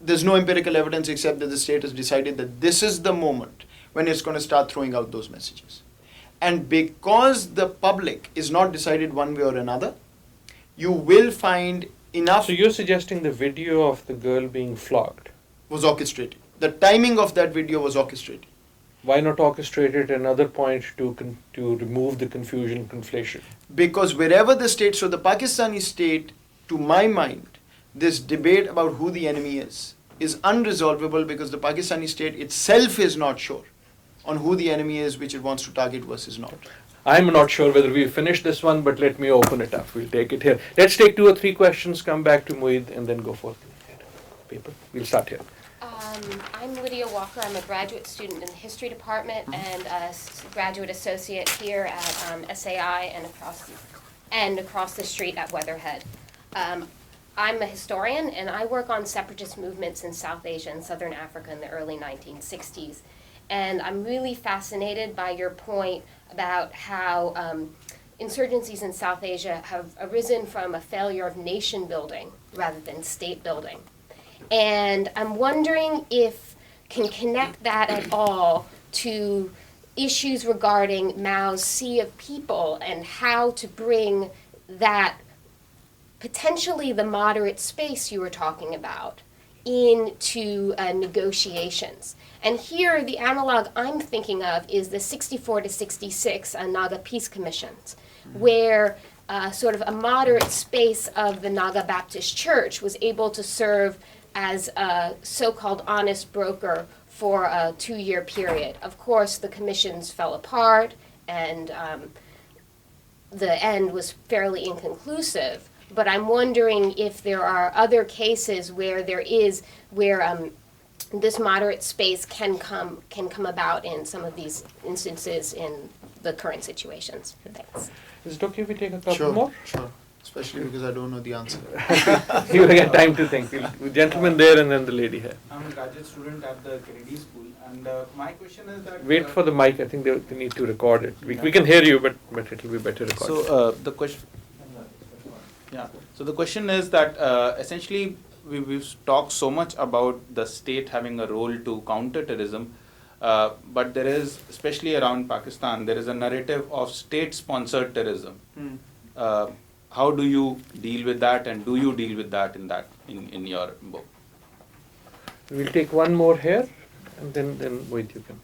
There's no empirical evidence except that the state has decided that this is the moment when it's going to start throwing out those messages. And because the public is not decided one way or another, you will find enough. So you're suggesting the video of the girl being flogged was orchestrated. The timing of that video was orchestrated. Why not orchestrate it another point to remove the confusion, conflation? Because wherever the state, so the Pakistani state, to my mind, this debate about who the enemy is unresolvable because the Pakistani state itself is not sure on who the enemy is which it wants to target versus not. I'm not sure whether we finished this one, but let me open it up. We'll take it here. Let's take 2 or 3 questions, come back to Moeed, and then go for the paper. We'll start here. I'm Lydia Walker. I'm a graduate student in the history department and a graduate associate here at SAI and across the street at Weatherhead. I'm a historian and I work on separatist movements in South Asia and Southern Africa in the early 1960s. And I'm really fascinated by your point about how insurgencies in South Asia have arisen from a failure of nation building rather than state building. And I'm wondering if can connect that at all to issues regarding Mao's sea of people and how to bring that potentially the moderate space you were talking about into negotiations. And here the analog I'm thinking of is the 64 to 66 Naga Peace Commissions, where sort of a moderate space of the Naga Baptist Church was able to serve as a so-called honest broker for a 2-year period. Of course, the commissions fell apart and the end was fairly inconclusive. But I'm wondering if there are other cases where this moderate space can come about in some of these instances in the current situations. Thanks. Is it okay if we take a couple more? Sure. Especially because I don't know the answer. You will get time to think. Gentleman there and then the lady here. I'm a graduate student at the Kennedy School, and my question is that... Wait for the mic. I think they need to record it. We can hear you, but it will be better recorded. So the question... Yeah. So the question is that essentially we've talked so much about the state having a role to counter terrorism, but there is, especially around Pakistan, there is a narrative of state-sponsored terrorism. How do you deal with that, and do you deal with that in your book? We'll take one more here, and then wait, you can.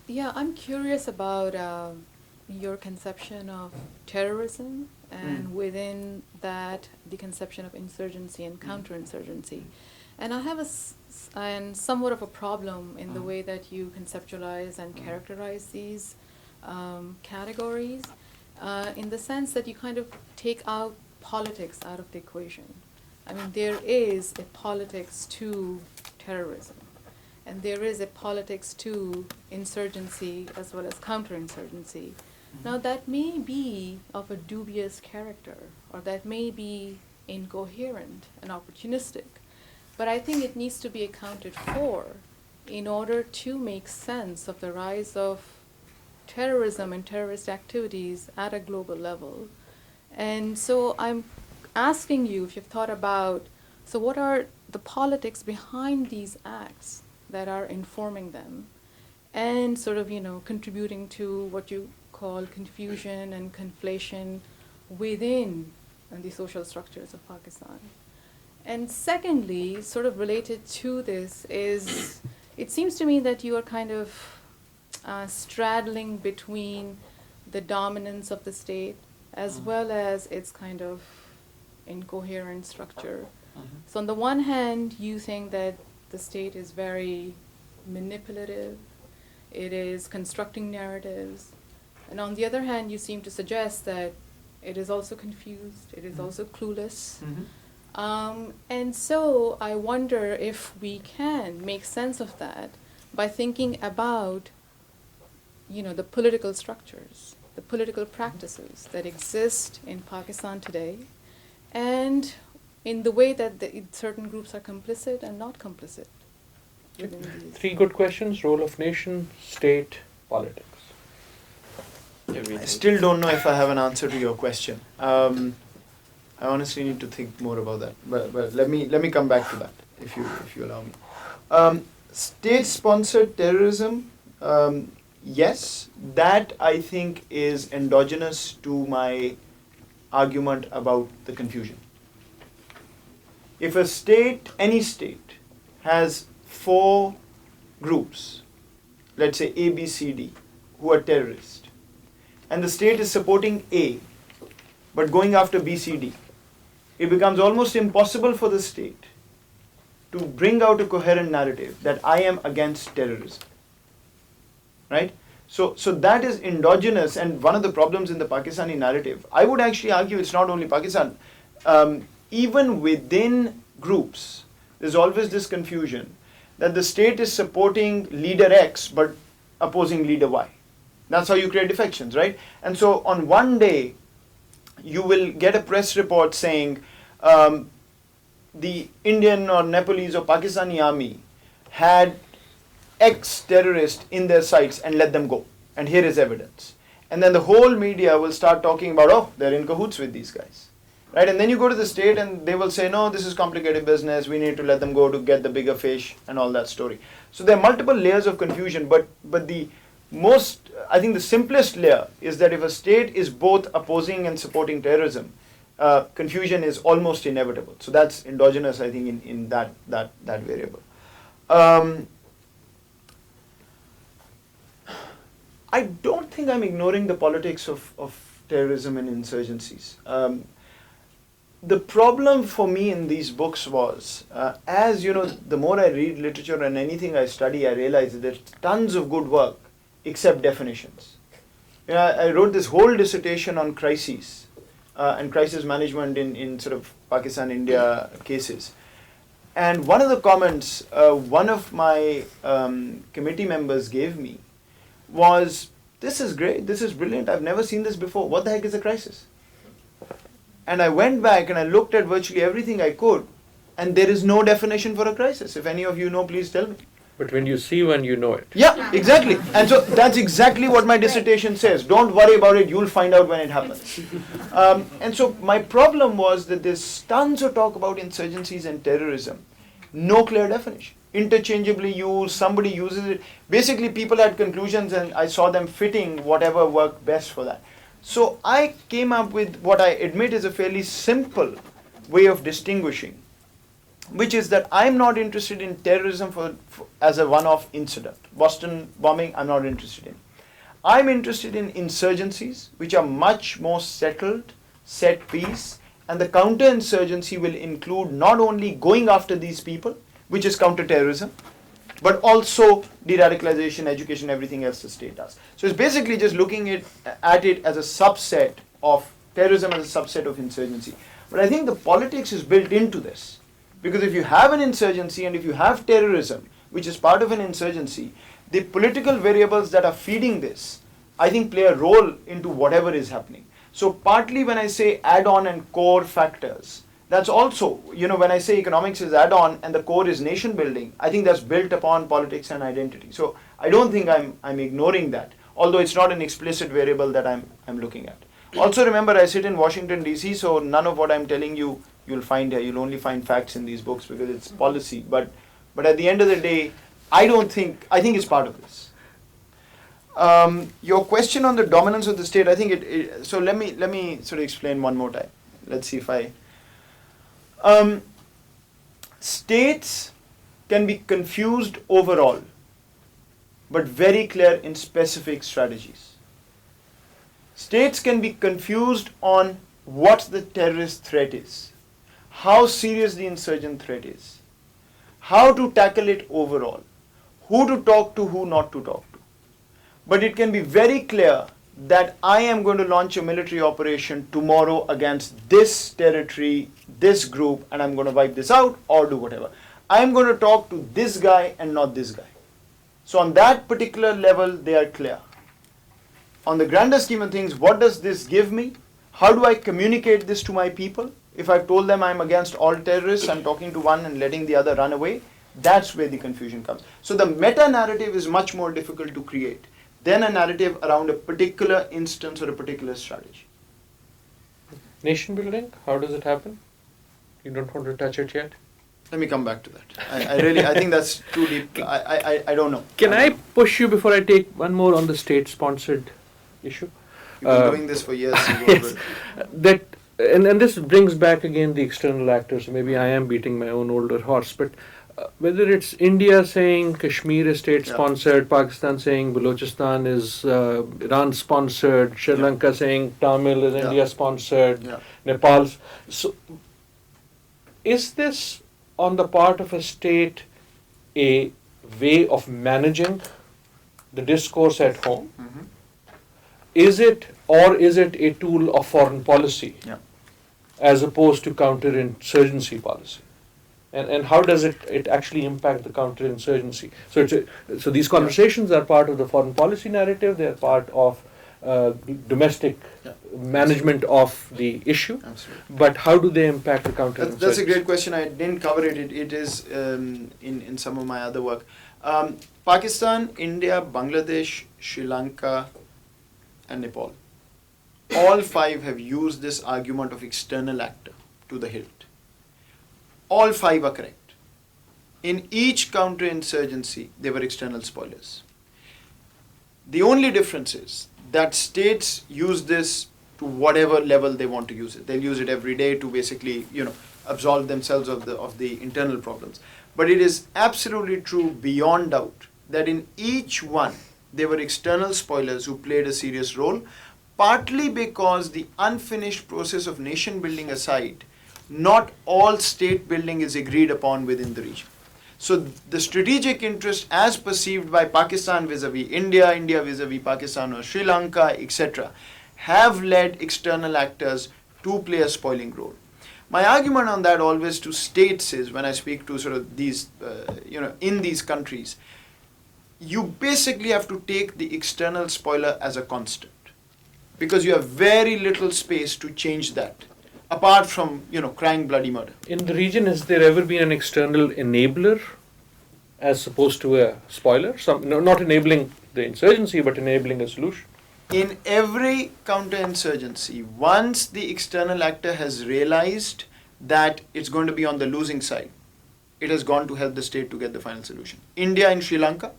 Yeah, I'm curious about your conception of terrorism, and within that, the conception of insurgency and counterinsurgency. And I have somewhat of a problem in the way that you conceptualize and characterize these categories, in the sense that you kind of take out politics out of the equation. I mean, there is a politics to terrorism. and there is a politics to insurgency as well as counterinsurgency. Now that may be of a dubious character, or that may be incoherent and opportunistic, but I think it needs to be accounted for in order to make sense of the rise of terrorism and terrorist activities at a global level. And so I'm asking you if you've thought about, so what are the politics behind these acts that are informing them and sort of, contributing to what you call confusion and conflation within the social structures of Pakistan. And secondly, sort of related to this is, it seems to me that you are kind of straddling between the dominance of the state as well as its kind of incoherent structure. So on the one hand, you think that the state is very manipulative, it is constructing narratives, and on the other hand, you seem to suggest that it is also confused, it is also clueless. And so I wonder if we can make sense of that by thinking about, the political structures, the political practices that exist in Pakistan today, and in the way that certain groups are complicit and not complicit. within these. Three good questions: role of nation, state, politics. I still don't know if I have an answer to your question. I honestly need to think more about that. But let me come back to that, if you allow me. State-sponsored terrorism, yes, that I think is endogenous to my argument about the confusion. If a state, any state, has 4 groups, let's say A, B, C, D, who are terrorists, and the state is supporting A, but going after B, C, D, it becomes almost impossible for the state to bring out a coherent narrative that I am against terrorism. Right? So that is endogenous, and one of the problems in the Pakistani narrative. I would actually argue it's not only Pakistan. Even within groups, there's always this confusion that the state is supporting leader X but opposing leader Y. That's how you create defections, right? And so on one day, you will get a press report saying the Indian or Nepalese or Pakistani army had X terrorist in their sights and let them go. And here is evidence. And then the whole media will start talking about, oh, they're in cahoots with these guys. Right? And then you go to the state and they will say, no, this is complicated business. We need to let them go to get the bigger fish and all that story. So there are multiple layers of confusion. But the most, I think the simplest layer is that if a state is both opposing and supporting terrorism, confusion is almost inevitable. So that's endogenous, I think, in that variable. I don't think I'm ignoring the politics of terrorism and insurgencies. The problem for me in these books was, as you know, the more I read literature and anything I study, I realize that there's tons of good work, except definitions. You know, I wrote this whole dissertation on crises and crisis management in sort of Pakistan-India cases. And one of the comments one of my committee members gave me was, this is great, this is brilliant, I've never seen this before. What the heck is a crisis? And I went back and I looked at virtually everything I could, and there is no definition for a crisis. If any of you know, please tell me. But when you see one, you know it. Yeah, exactly. And so that's exactly what my dissertation says. Don't worry about it, you'll find out when it happens. And so my problem was that there's tons of talk about insurgencies and terrorism. No clear definition. Interchangeably used, somebody uses it. Basically, people had conclusions and I saw them fitting whatever worked best for that. So I came up with what I admit is a fairly simple way of distinguishing, which is that I'm not interested in terrorism as a one-off incident. Boston bombing, I'm not interested in. I'm interested in insurgencies, which are much more settled, set piece, and the counter-insurgency will include not only going after these people, which is counter-terrorism, but also de-radicalization, education, everything else the state does. So it's basically just looking at it as a subset of terrorism, as a subset of insurgency. But I think the politics is built into this. Because if you have an insurgency and if you have terrorism, which is part of an insurgency, the political variables that are feeding this, I think play a role into whatever is happening. So partly when I say add-on and core factors, that's also, when I say economics is add-on and the core is nation building, I think that's built upon politics and identity. So I don't think I'm ignoring that, although it's not an explicit variable that I'm looking at. Also remember, I sit in Washington, D.C., so none of what I'm telling you, you'll find here. You'll only find facts in these books because it's policy. But at the end of the day, I think it's part of this. Your question on the dominance of the state, I think so let me sort of explain one more time. Let's see if states can be confused overall, but very clear in specific strategies. States can be confused on what the terrorist threat is, how serious the insurgent threat is, how to tackle it overall, who to talk to, who not to talk to. But it can be very clear that I am going to launch a military operation tomorrow against this territory, this group, and I'm going to wipe this out or do whatever. I'm going to talk to this guy and not this guy. So on that particular level, they are clear. On the grander scheme of things, what does this give me? How do I communicate this to my people? If I've told them I'm against all terrorists, I'm talking to one and letting the other run away, that's where the confusion comes. So the meta-narrative is much more difficult to create than a narrative around a particular instance or a particular strategy. Nation building, how does it happen? You don't want to touch it yet? Let me come back to that. I think that's too deep. I don't know. Can I push you before I take one more on the state-sponsored issue? You've been doing this for years. Yes. And this brings back again the external actors. Maybe I am beating my own older horse, but whether it's India saying Kashmir is state-sponsored, Pakistan saying Balochistan is Iran-sponsored, Sri Lanka saying Tamil is India-sponsored, Nepal. So, is this on the part of a state a way of managing the discourse at home? Mm-hmm. Is it a tool of foreign policy as opposed to counter-insurgency policy? And how does it actually impact the counter-insurgency? So these conversations are part of the foreign policy narrative, they are part of domestic management of the issue. Absolutely. But how do they impact the counter-insurgency? That's a great question. I didn't cover it. It is in some of my other work. Pakistan, India, Bangladesh, Sri Lanka, and Nepal. All five have used this argument of external actor to the hilt. All five are correct. In each counter-insurgency, there were external spoilers. The only difference is that states use this to whatever level they want to use it. They'll use it every day to basically, absolve themselves of the internal problems. But it is absolutely true beyond doubt that in each one, there were external spoilers who played a serious role, partly because the unfinished process of nation building aside, not all state building is agreed upon within the region. So the strategic interest as perceived by Pakistan vis-a-vis India, India vis-a-vis Pakistan or Sri Lanka, etc., have led external actors to play a spoiling role. My argument on that always to states is, when I speak to sort of these, in these countries, you basically have to take the external spoiler as a constant, because you have very little space to change that, apart from, crying bloody murder. In the region, has there ever been an external enabler as opposed to a spoiler? Not enabling the insurgency, but enabling a solution? In every counter-insurgency, once the external actor has realized that it's going to be on the losing side, it has gone to help the state to get the final solution. India in Sri Lanka,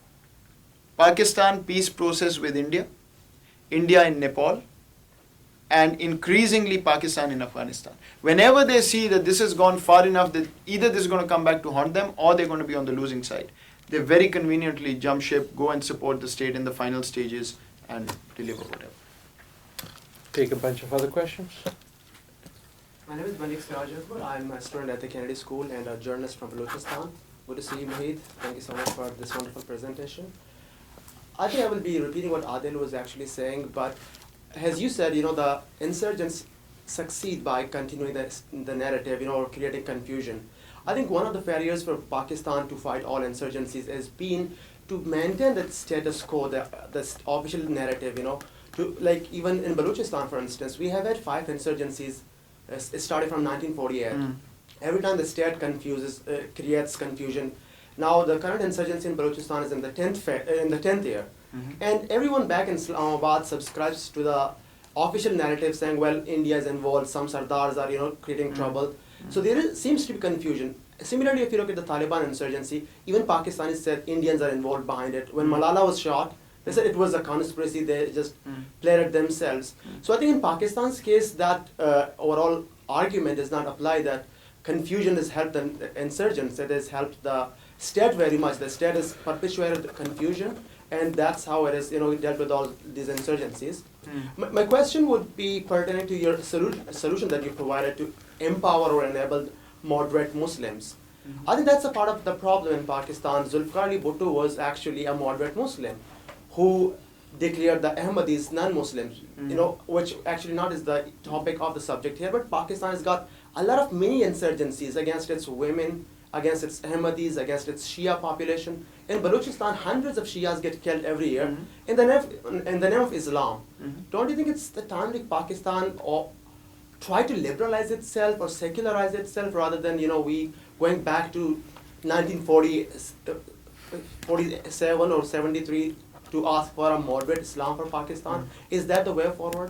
Pakistan peace process with India, India in Nepal, and increasingly Pakistan in Afghanistan. Whenever they see that this has gone far enough that either this is going to come back to haunt them or they're going to be on the losing side, they very conveniently jump ship, go and support the state in the final stages and deliver whatever. Take a bunch of other questions. My name is Malik Siraj. I'm a student at the Kennedy School and a journalist from Balochistan. Good to see you, Moeed. Thank you so much for this wonderful presentation. I think I will be repeating what Adil was actually saying, but as you said, the insurgents succeed by continuing the narrative, or creating confusion. I think one of the barriers for Pakistan to fight all insurgencies has been to maintain the status quo, the official narrative, to, like, even in Balochistan, for instance, we have had 5 insurgencies. It started from 1948. Every time the state creates confusion. Now the current insurgency in Balochistan is in the 10th year. And everyone back in Islamabad subscribes to the official narrative saying, well, India is involved, some Sardars are, creating trouble. So seems to be confusion. Similarly, if you look at the Taliban insurgency, even Pakistanis said Indians are involved behind it. When Malala was shot, they said it was a conspiracy, they just played it themselves. So I think in Pakistan's case, that overall argument does not apply, that confusion has helped the insurgents, it has helped the state very much. The state has perpetuated confusion, and that's how it is, dealt with all these insurgencies. My question would be pertaining to your solution that you provided to empower or enable moderate Muslims. I think that's a part of the problem in Pakistan. Zulfikar Ali Bhutto was actually a moderate Muslim who declared the Ahmadis non-Muslims, which actually not is the topic of the subject here, but Pakistan has got a lot of mini insurgencies against its women, against its Ahmadis, against its Shia population. In Balochistan, hundreds of Shias get killed every year in the name of Islam. Don't you think it's the time like Pakistan or try to liberalize itself or secularize itself rather than, we going back to 1947 or 73 to ask for a moderate Islam for Pakistan? Is that the way forward?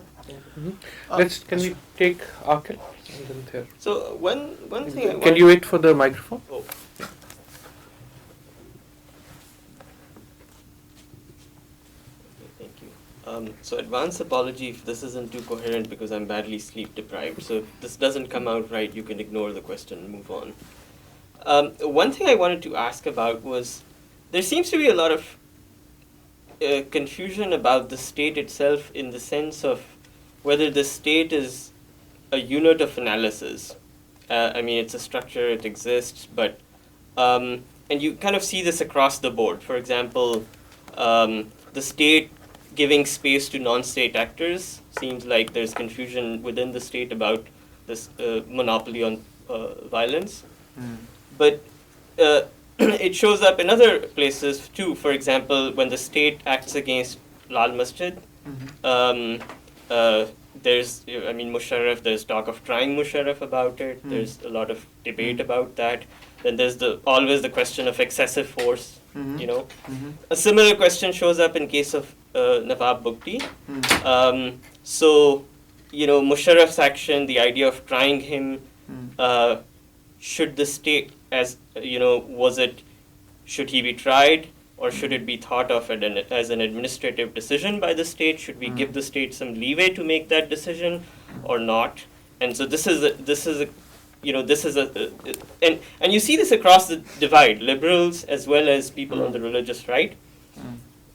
Can we take Akil? And then Ther. So one thing. Can you wait for the microphone? Oh. Thank you. So advance apology if this isn't too coherent because I'm badly sleep deprived. So if this doesn't come out right, you can ignore the question and move on. One thing I wanted to ask about was there seems to be a lot of confusion about the state itself in the sense of whether the state is a unit of analysis. I mean, it's a structure, it exists, but, and you kind of see this across the board. For example, the state giving space to non-state actors seems like there's confusion within the state about this monopoly on violence. But it shows up in other places too. For example, when the state acts against Lal Masjid, Musharraf, there's talk of trying Musharraf about it. There's a lot of debate about that. Then there's always the question of excessive force, A similar question shows up in case of Nawab Bugti. Musharraf's action, the idea of trying him, should the state, should he be tried, or should it be thought of as an administrative decision by the state? Should we give the state some leeway to make that decision, or not? And so this is and you see this across the divide, liberals as well as people on the religious right.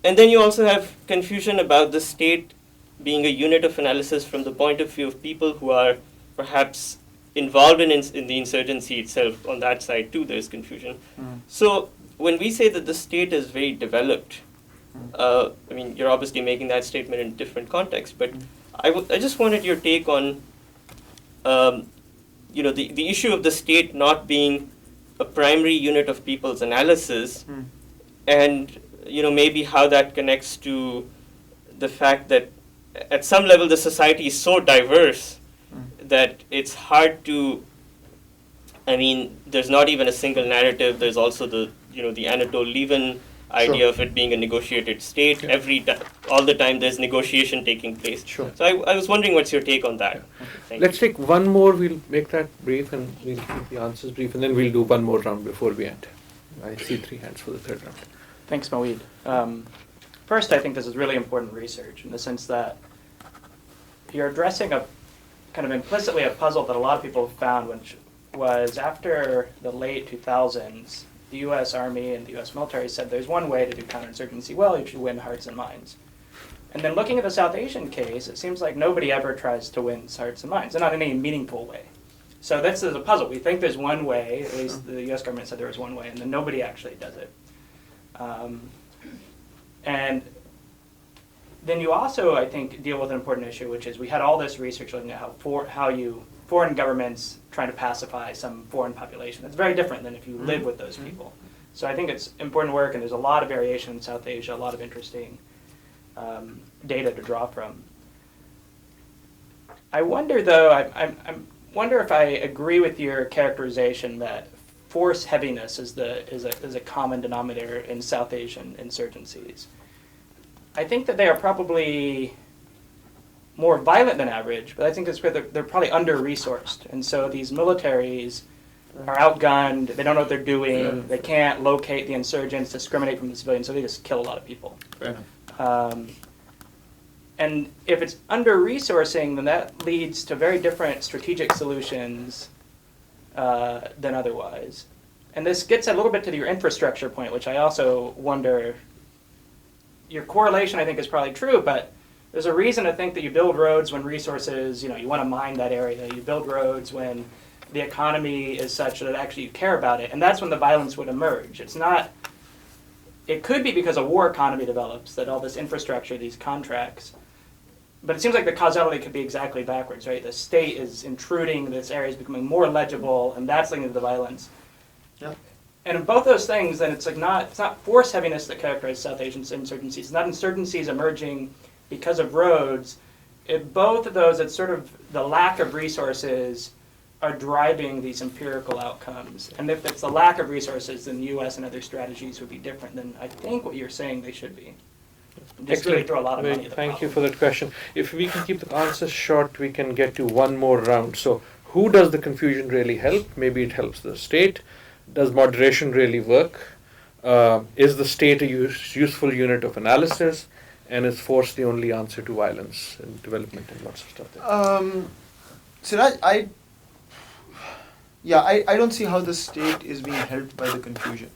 And then you also have confusion about the state being a unit of analysis from the point of view of people who are perhaps involved in the insurgency itself. On that side too, there's confusion. So when we say that the state is very developed, you're obviously making that statement in different context, but I just wanted your take on, the issue of the state not being a primary unit of people's analysis, and maybe how that connects to the fact that at some level the society is so diverse that it's hard to, there's not even a single narrative. There's also the Anatole Levin idea of it being a negotiated state. All the time there's negotiation taking place. Sure. So I was wondering what's your take on that? Thank Let's you. take one more. We'll make that brief and we'll keep the answers brief, and then we'll do one more round before we end. I see 3 hands for the third round. Thanks, Moeed. First, I think this is really important research in the sense that you're addressing a kind of implicitly a puzzle that a lot of people have found, which was after the late 2000s, the U.S. Army and the U.S. military said there's one way to do counterinsurgency well, you should win hearts and minds. And then looking at the South Asian case, it seems like nobody ever tries to win hearts and minds, and not in any meaningful way. So this is a puzzle. We think there's one way, at least the U.S. government said there was one way, and then nobody actually does it. And then you also, I think, deal with an important issue, which is we had all this research looking at how foreign governments trying to pacify some foreign population. That's very different than if you live with those people. So I think it's important work, and there's a lot of variation in South Asia, a lot of interesting data to draw from. I wonder, though, I wonder if I agree with your characterization that force heaviness is a common denominator in South Asian insurgencies. I think that they are probably more violent than average, but I think that's where they're probably under-resourced. And so these militaries are outgunned, they don't know what they're doing, they can't locate the insurgents, discriminate from the civilians, so they just kill a lot of people. Fair enough. And if it's under-resourcing, then that leads to very different strategic solutions than otherwise. And this gets a little bit to your infrastructure point, which I also wonder, your correlation I think is probably true, but there's a reason to think that you build roads when resources, you want to mine that area. You build roads when the economy is such that actually you care about it, and that's when the violence would emerge. It's not, it could be because a war economy develops, that all this infrastructure, these contracts, but it seems like the causality could be exactly backwards, right? The state is intruding, this area is becoming more legible, and that's leading to the violence. Yeah. And in both those things, then it's not force heaviness that characterizes South Asian insurgencies. It's not insurgencies emerging because of roads. Both of those, it's sort of the lack of resources are driving these empirical outcomes. And if it's the lack of resources, then U.S. and other strategies would be different than I think what you're saying they should be. Just really throw a lot of money at the Thank you problem. for that question. If we can keep the answers short, we can get to one more round. So, who does the confusion really help? Maybe it helps the state. Does moderation really work? Is the state a useful unit of analysis? And is force the only answer to violence and development and lots of stuff there? Siraj, I don't see how the state is being helped by the confusion.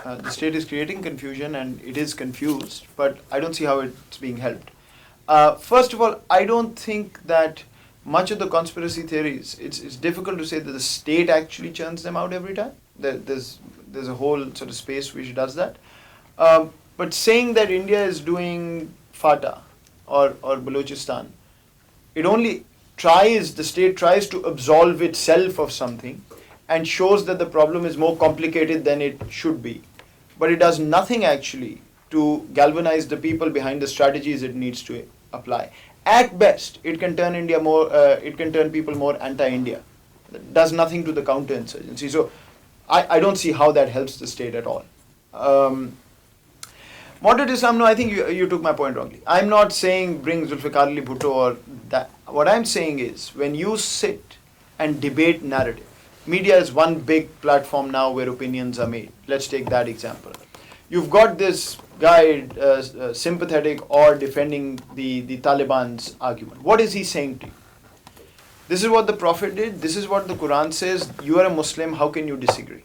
The state is creating confusion and it is confused, but I don't see how it's being helped. First of all, I don't think that much of the conspiracy theories, it's difficult to say that the state actually churns them out every time. There's a whole sort of space which does that. But saying that India is doing Fatah or Balochistan, the state tries to absolve itself of something and shows that the problem is more complicated than it should be. But it does nothing actually to galvanize the people behind the strategies it needs to apply. At best, it can turn people more anti-India. It does nothing to the counter-insurgency. So I don't see how that helps the state at all. Moderate Islam, no, I think you took my point wrongly. I'm not saying bring Zulfikar Ali Bhutto or that. What I'm saying is when you sit and debate narrative, media is one big platform now where opinions are made. Let's take that example. You've got this guy sympathetic or defending the Taliban's argument. What is he saying to you? This is what the Prophet did. This is what the Quran says. You are a Muslim. How can you disagree?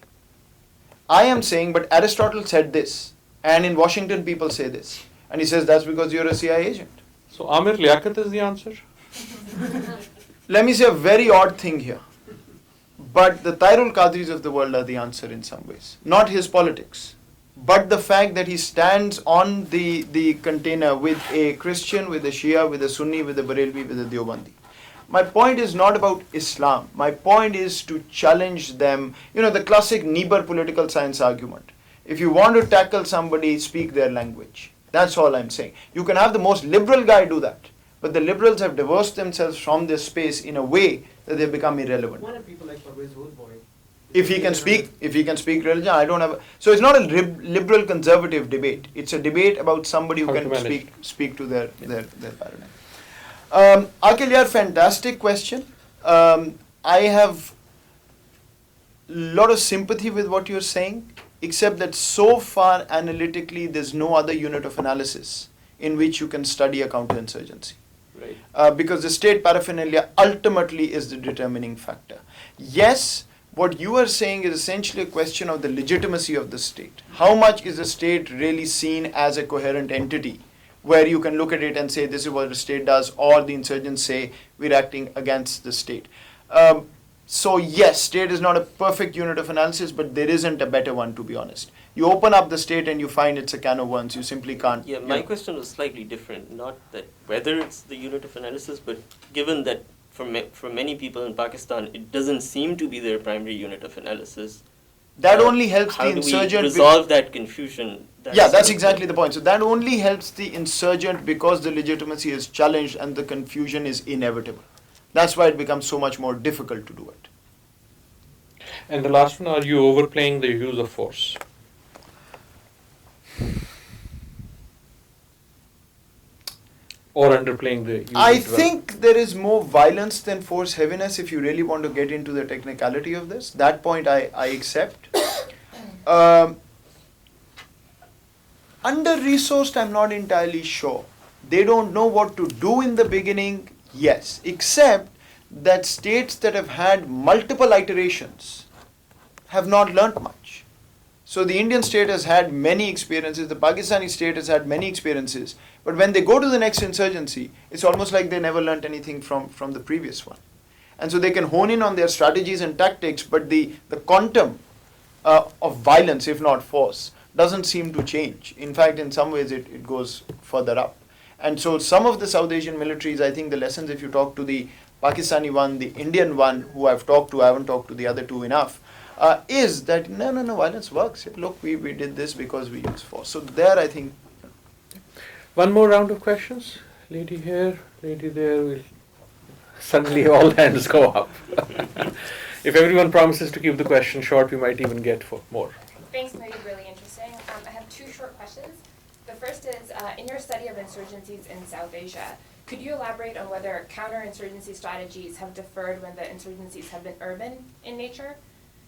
I am saying, but Aristotle said this. And in Washington, people say this. And he says, that's because you're a CIA agent. So, Amir Liaquat is the answer? Let me say a very odd thing here. But the Tairul Qadris of the world are the answer in some ways. Not his politics. But the fact that he stands on the container with a Christian, with a Shia, with a Sunni, with a Barelvi, with a Deobandi. My point is not about Islam. My point is to challenge them. The classic Niebuhr political science argument. If you want to tackle somebody, speak their language. That's all I'm saying. You can have the most liberal guy do that. But the liberals have divorced themselves from this space in a way that they become irrelevant. One of people like Parvez Woodboy. If he can speak religion, I don't have. So it's not a liberal conservative debate. It's a debate about somebody who can speak to their paradigm. Akil, yeah, fantastic question. I have a lot of sympathy with what you're saying, except that so far analytically there's no other unit of analysis in which you can study a counterinsurgency. Right. Because the state paraphernalia ultimately is the determining factor. Yes, what you are saying is essentially a question of the legitimacy of the state. How much is the state really seen as a coherent entity where you can look at it and say this is what the state does, or the insurgents say we're acting against the state. So yes, state is not a perfect unit of analysis, but there isn't a better one, to be honest. You open up the state and you find it's a can of worms. You simply can't. Yeah, my question was slightly different. Not that whether it's the unit of analysis, but given that for many people in Pakistan, it doesn't seem to be their primary unit of analysis. That only helps the How do we insurgent. resolve that confusion? Yeah, that's exactly the point. So that only helps the insurgent because the legitimacy is challenged and the confusion is inevitable. That's why it becomes so much more difficult to do it. And the last one, are you overplaying the use of force? Or underplaying the use I of development? think there is more violence than force heaviness if you really want to get into the technicality of this. That point I accept. Under-resourced, I'm not entirely sure. They don't know what to do in the beginning, yes, except that states that have had multiple iterations have not learnt much. So the Indian state has had many experiences, the Pakistani state has had many experiences, but when they go to the next insurgency, it's almost like they never learnt anything from the previous one. And so they can hone in on their strategies and tactics, but the quantum of violence, if not force, doesn't seem to change. In fact, in some ways, it goes further up. And so some of the South Asian militaries, I think the lessons, if you talk to the Pakistani one, the Indian one, who I've talked to, I haven't talked to the other two enough, is that no, violence works. Look, we did this because we use force. So there, I think. One more round of questions. Lady here, lady there. Will suddenly all hands go up. If everyone promises to keep the question short, we might even get for more. Thanks, Moeed. Really interesting. I have two short questions. The first is, in your study of insurgencies in South Asia, could you elaborate on whether counterinsurgency strategies have differed when the insurgencies have been urban in nature?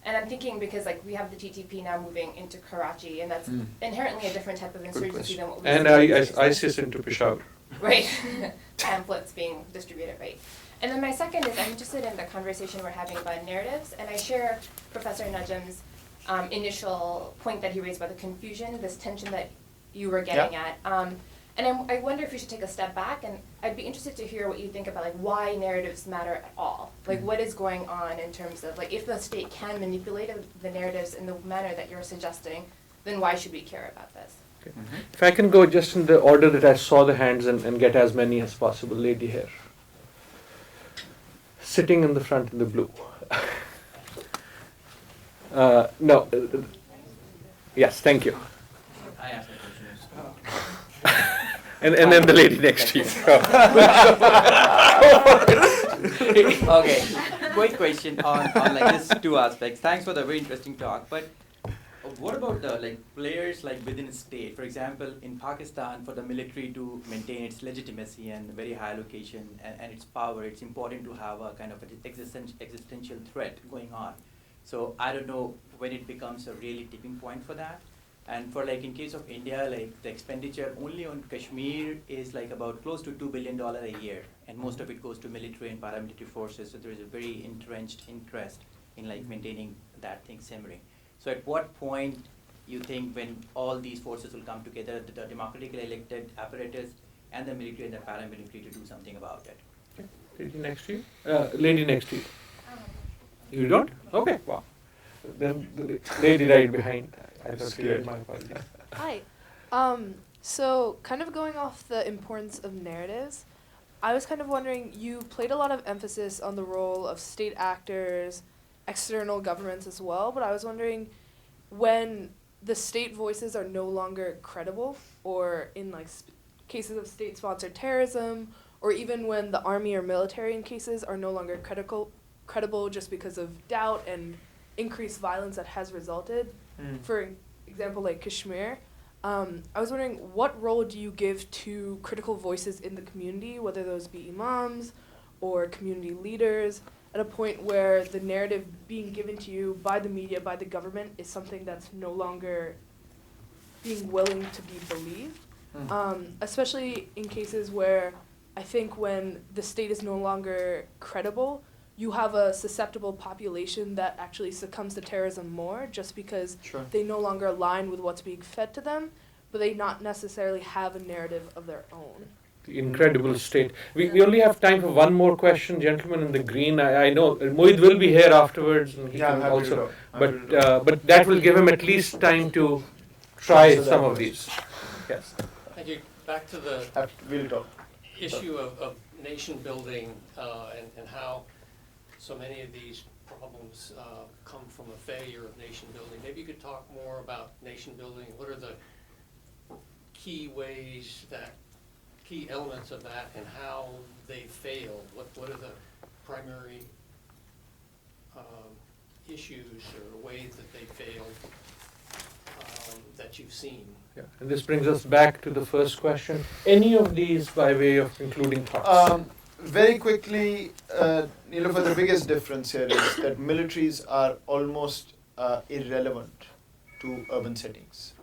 And I'm thinking because we have the TTP now moving into Karachi, and that's inherently a different type of insurgency than what we And see. ISIS into Peshawar. Right. Pamphlets being distributed, right. And then my second is I'm interested in the conversation we're having about narratives, and I share Professor Najam's initial point that he raised about the confusion, this tension that you were getting at. And I wonder if we should take a step back, and I'd be interested to hear what you think about why narratives matter at all. What is going on in terms of if the state can manipulate the narratives in the manner that you're suggesting, then why should we care about this? Okay. If I can go just in the order that I saw the hands and get as many as possible. Lady here. Sitting in the front in the blue. No. Yes, thank you. I asked that question. And then the lady next to you. Okay, quick question on this two aspects. Thanks for the very interesting talk. But what about the players within a state? For example, in Pakistan, for the military to maintain its legitimacy and very high location and its power, it's important to have a kind of an existential threat going on. So I don't know when it becomes a really tipping point for that. And for in case of India, the expenditure only on Kashmir is about close to $2 billion a year, and most of it goes to military and paramilitary forces. So there is a very entrenched interest in maintaining that thing simmering. So at what point you think when all these forces will come together, the democratically elected apparatus and the military and the paramilitary to do something about it? Lady next to you. Lady next to you. You don't? Okay. Wow. Then the lady right behind. I was scared. My apologies. Hi. So kind of going off the importance of narratives, I was kind of wondering, you played a lot of emphasis on the role of state actors, external governments as well, but I was wondering when the state voices are no longer credible, or in cases of state-sponsored terrorism, or even when the army or military in cases are no longer credible just because of doubt and increased violence that has resulted. For example, Kashmir, I was wondering, what role do you give to critical voices in the community, whether those be imams or community leaders, at a point where the narrative being given to you by the media, by the government, is something that's no longer being willing to be believed? Especially in cases where I think when the state is no longer credible, you have a susceptible population that actually succumbs to terrorism more just because they no longer align with what's being fed to them, but they not necessarily have a narrative of their own. The incredible state. We only have time for one more question, gentleman in the green. I know Moeed will be here afterwards, and he can also. But that will give him at least time to try answer that some of question. these. Yes. Thank you. Back to the We'll talk. issue of nation building and how so many of these problems come from a failure of nation building. Maybe you could talk more about nation building. What are the key ways that, key elements of that, and how they failed? What are the primary issues or ways that they failed that you've seen? Yeah. And this brings us back to the first question. Any of these by way of concluding thoughts? Very quickly, Nilofer, the biggest difference here is that militaries are almost irrelevant to urban settings.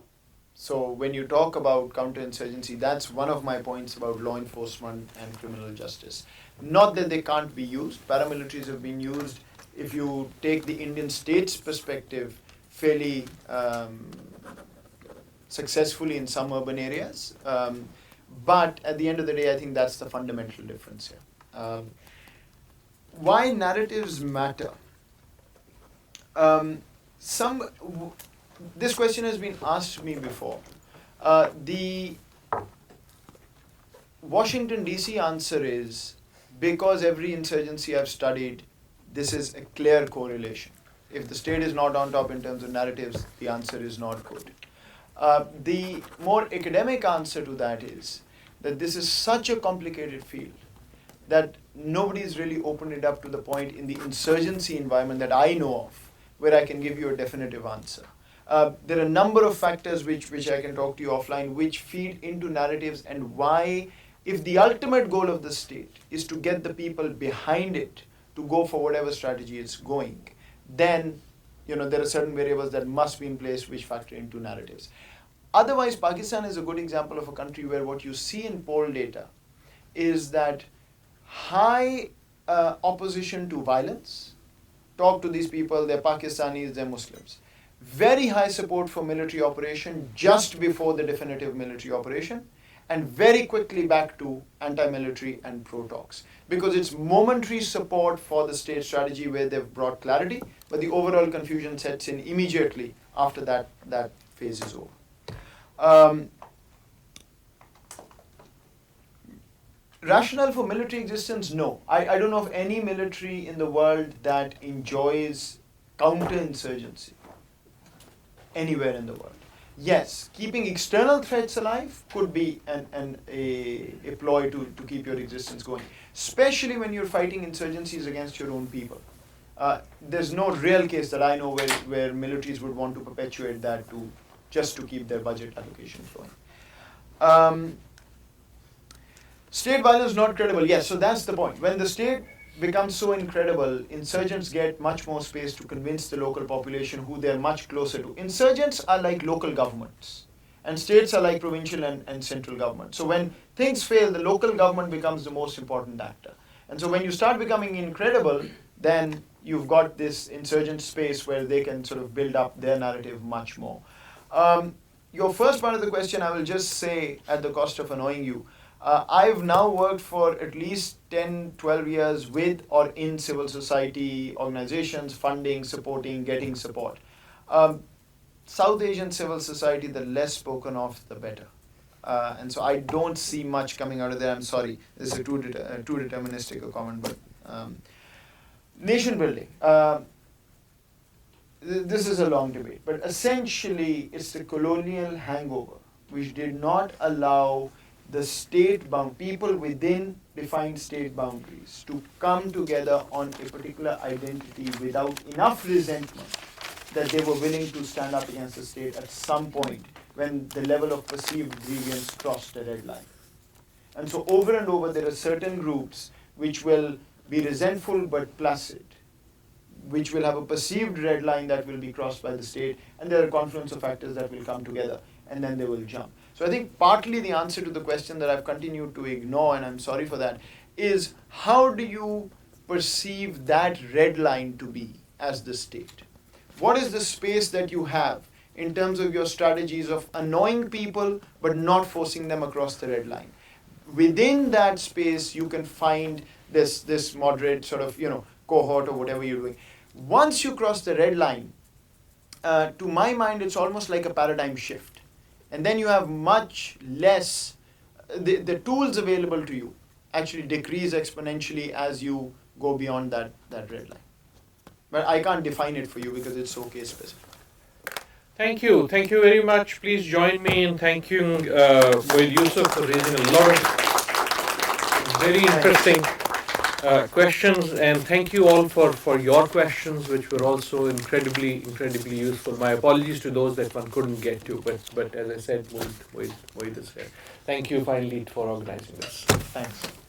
So when you talk about counterinsurgency, that's one of my points about law enforcement and criminal justice. Not that they can't be used. Paramilitaries have been used, if you take the Indian state's perspective, fairly successfully in some urban areas. But at the end of the day, I think that's the fundamental difference here. Why narratives matter? This question has been asked me before. The Washington DC answer is, because every insurgency I've studied, this is a clear correlation. If the state is not on top in terms of narratives, the answer is not good. The more academic answer to that is that this is such a complicated field that nobody's really opened it up to the point in the insurgency environment that I know of where I can give you a definitive answer. There are a number of factors which I can talk to you offline which feed into narratives, and why, if the ultimate goal of the state is to get the people behind it to go for whatever strategy it's going, then there are certain variables that must be in place which factor into narratives. Otherwise, Pakistan is a good example of a country where what you see in poll data is that high opposition to violence. Talk to these people, they're Pakistanis, they're Muslims. Very high support for military operation just before the definitive military operation, and very quickly back to anti-military and pro-talks. Because it's momentary support for the state strategy where they've brought clarity, but the overall confusion sets in immediately after that phase is over. Rationale for military existence? No. I don't know of any military in the world that enjoys counterinsurgency anywhere in the world. Yes, keeping external threats alive could be a ploy to keep your existence going, especially when you're fighting insurgencies against your own people. There's no real case that I know where militaries would want to perpetuate that just to keep their budget allocation flowing. State violence not credible. Yes, so that's the point. When the state becomes so incredible, insurgents get much more space to convince the local population who they're much closer to. Insurgents are like local governments, and states are like provincial and central government. So when things fail, the local government becomes the most important actor. And so when you start becoming incredible, then you've got this insurgent space where they can sort of build up their narrative much more. Your first part of the question, I will just say at the cost of annoying you, I've now worked for at least 10, 12 years with or in civil society organizations, funding, supporting, getting support. South Asian civil society, the less spoken of, the better. And so I don't see much coming out of there. I'm sorry, this is a too deterministic a comment, but nation building. This is a long debate, but essentially it's the colonial hangover which did not allow the people within defined state boundaries to come together on a particular identity without enough resentment that they were willing to stand up against the state at some point when the level of perceived grievance crossed a red line. And so over and over there are certain groups which will be resentful but placid, which will have a perceived red line that will be crossed by the state, and there are a confluence of factors that will come together and then they will jump. So I think partly the answer to the question that I've continued to ignore, and I'm sorry for that, is how do you perceive that red line to be as the state? What is the space that you have in terms of your strategies of annoying people but not forcing them across the red line? Within that space, you can find this moderate sort of cohort or whatever you're doing. Once you cross the red line, to my mind, it's almost like a paradigm shift. And then you have much less, the tools available to you actually decrease exponentially as you go beyond that red line. But I can't define it for you because it's so case specific. Thank you very much. Please join me in thanking Moeed Yusuf for raising a lot of very interesting questions, and thank you all for your questions, which were also incredibly useful. My apologies to those that one couldn't get to, but as I said, Moeed is here. Thank you finally for organizing this. Thanks.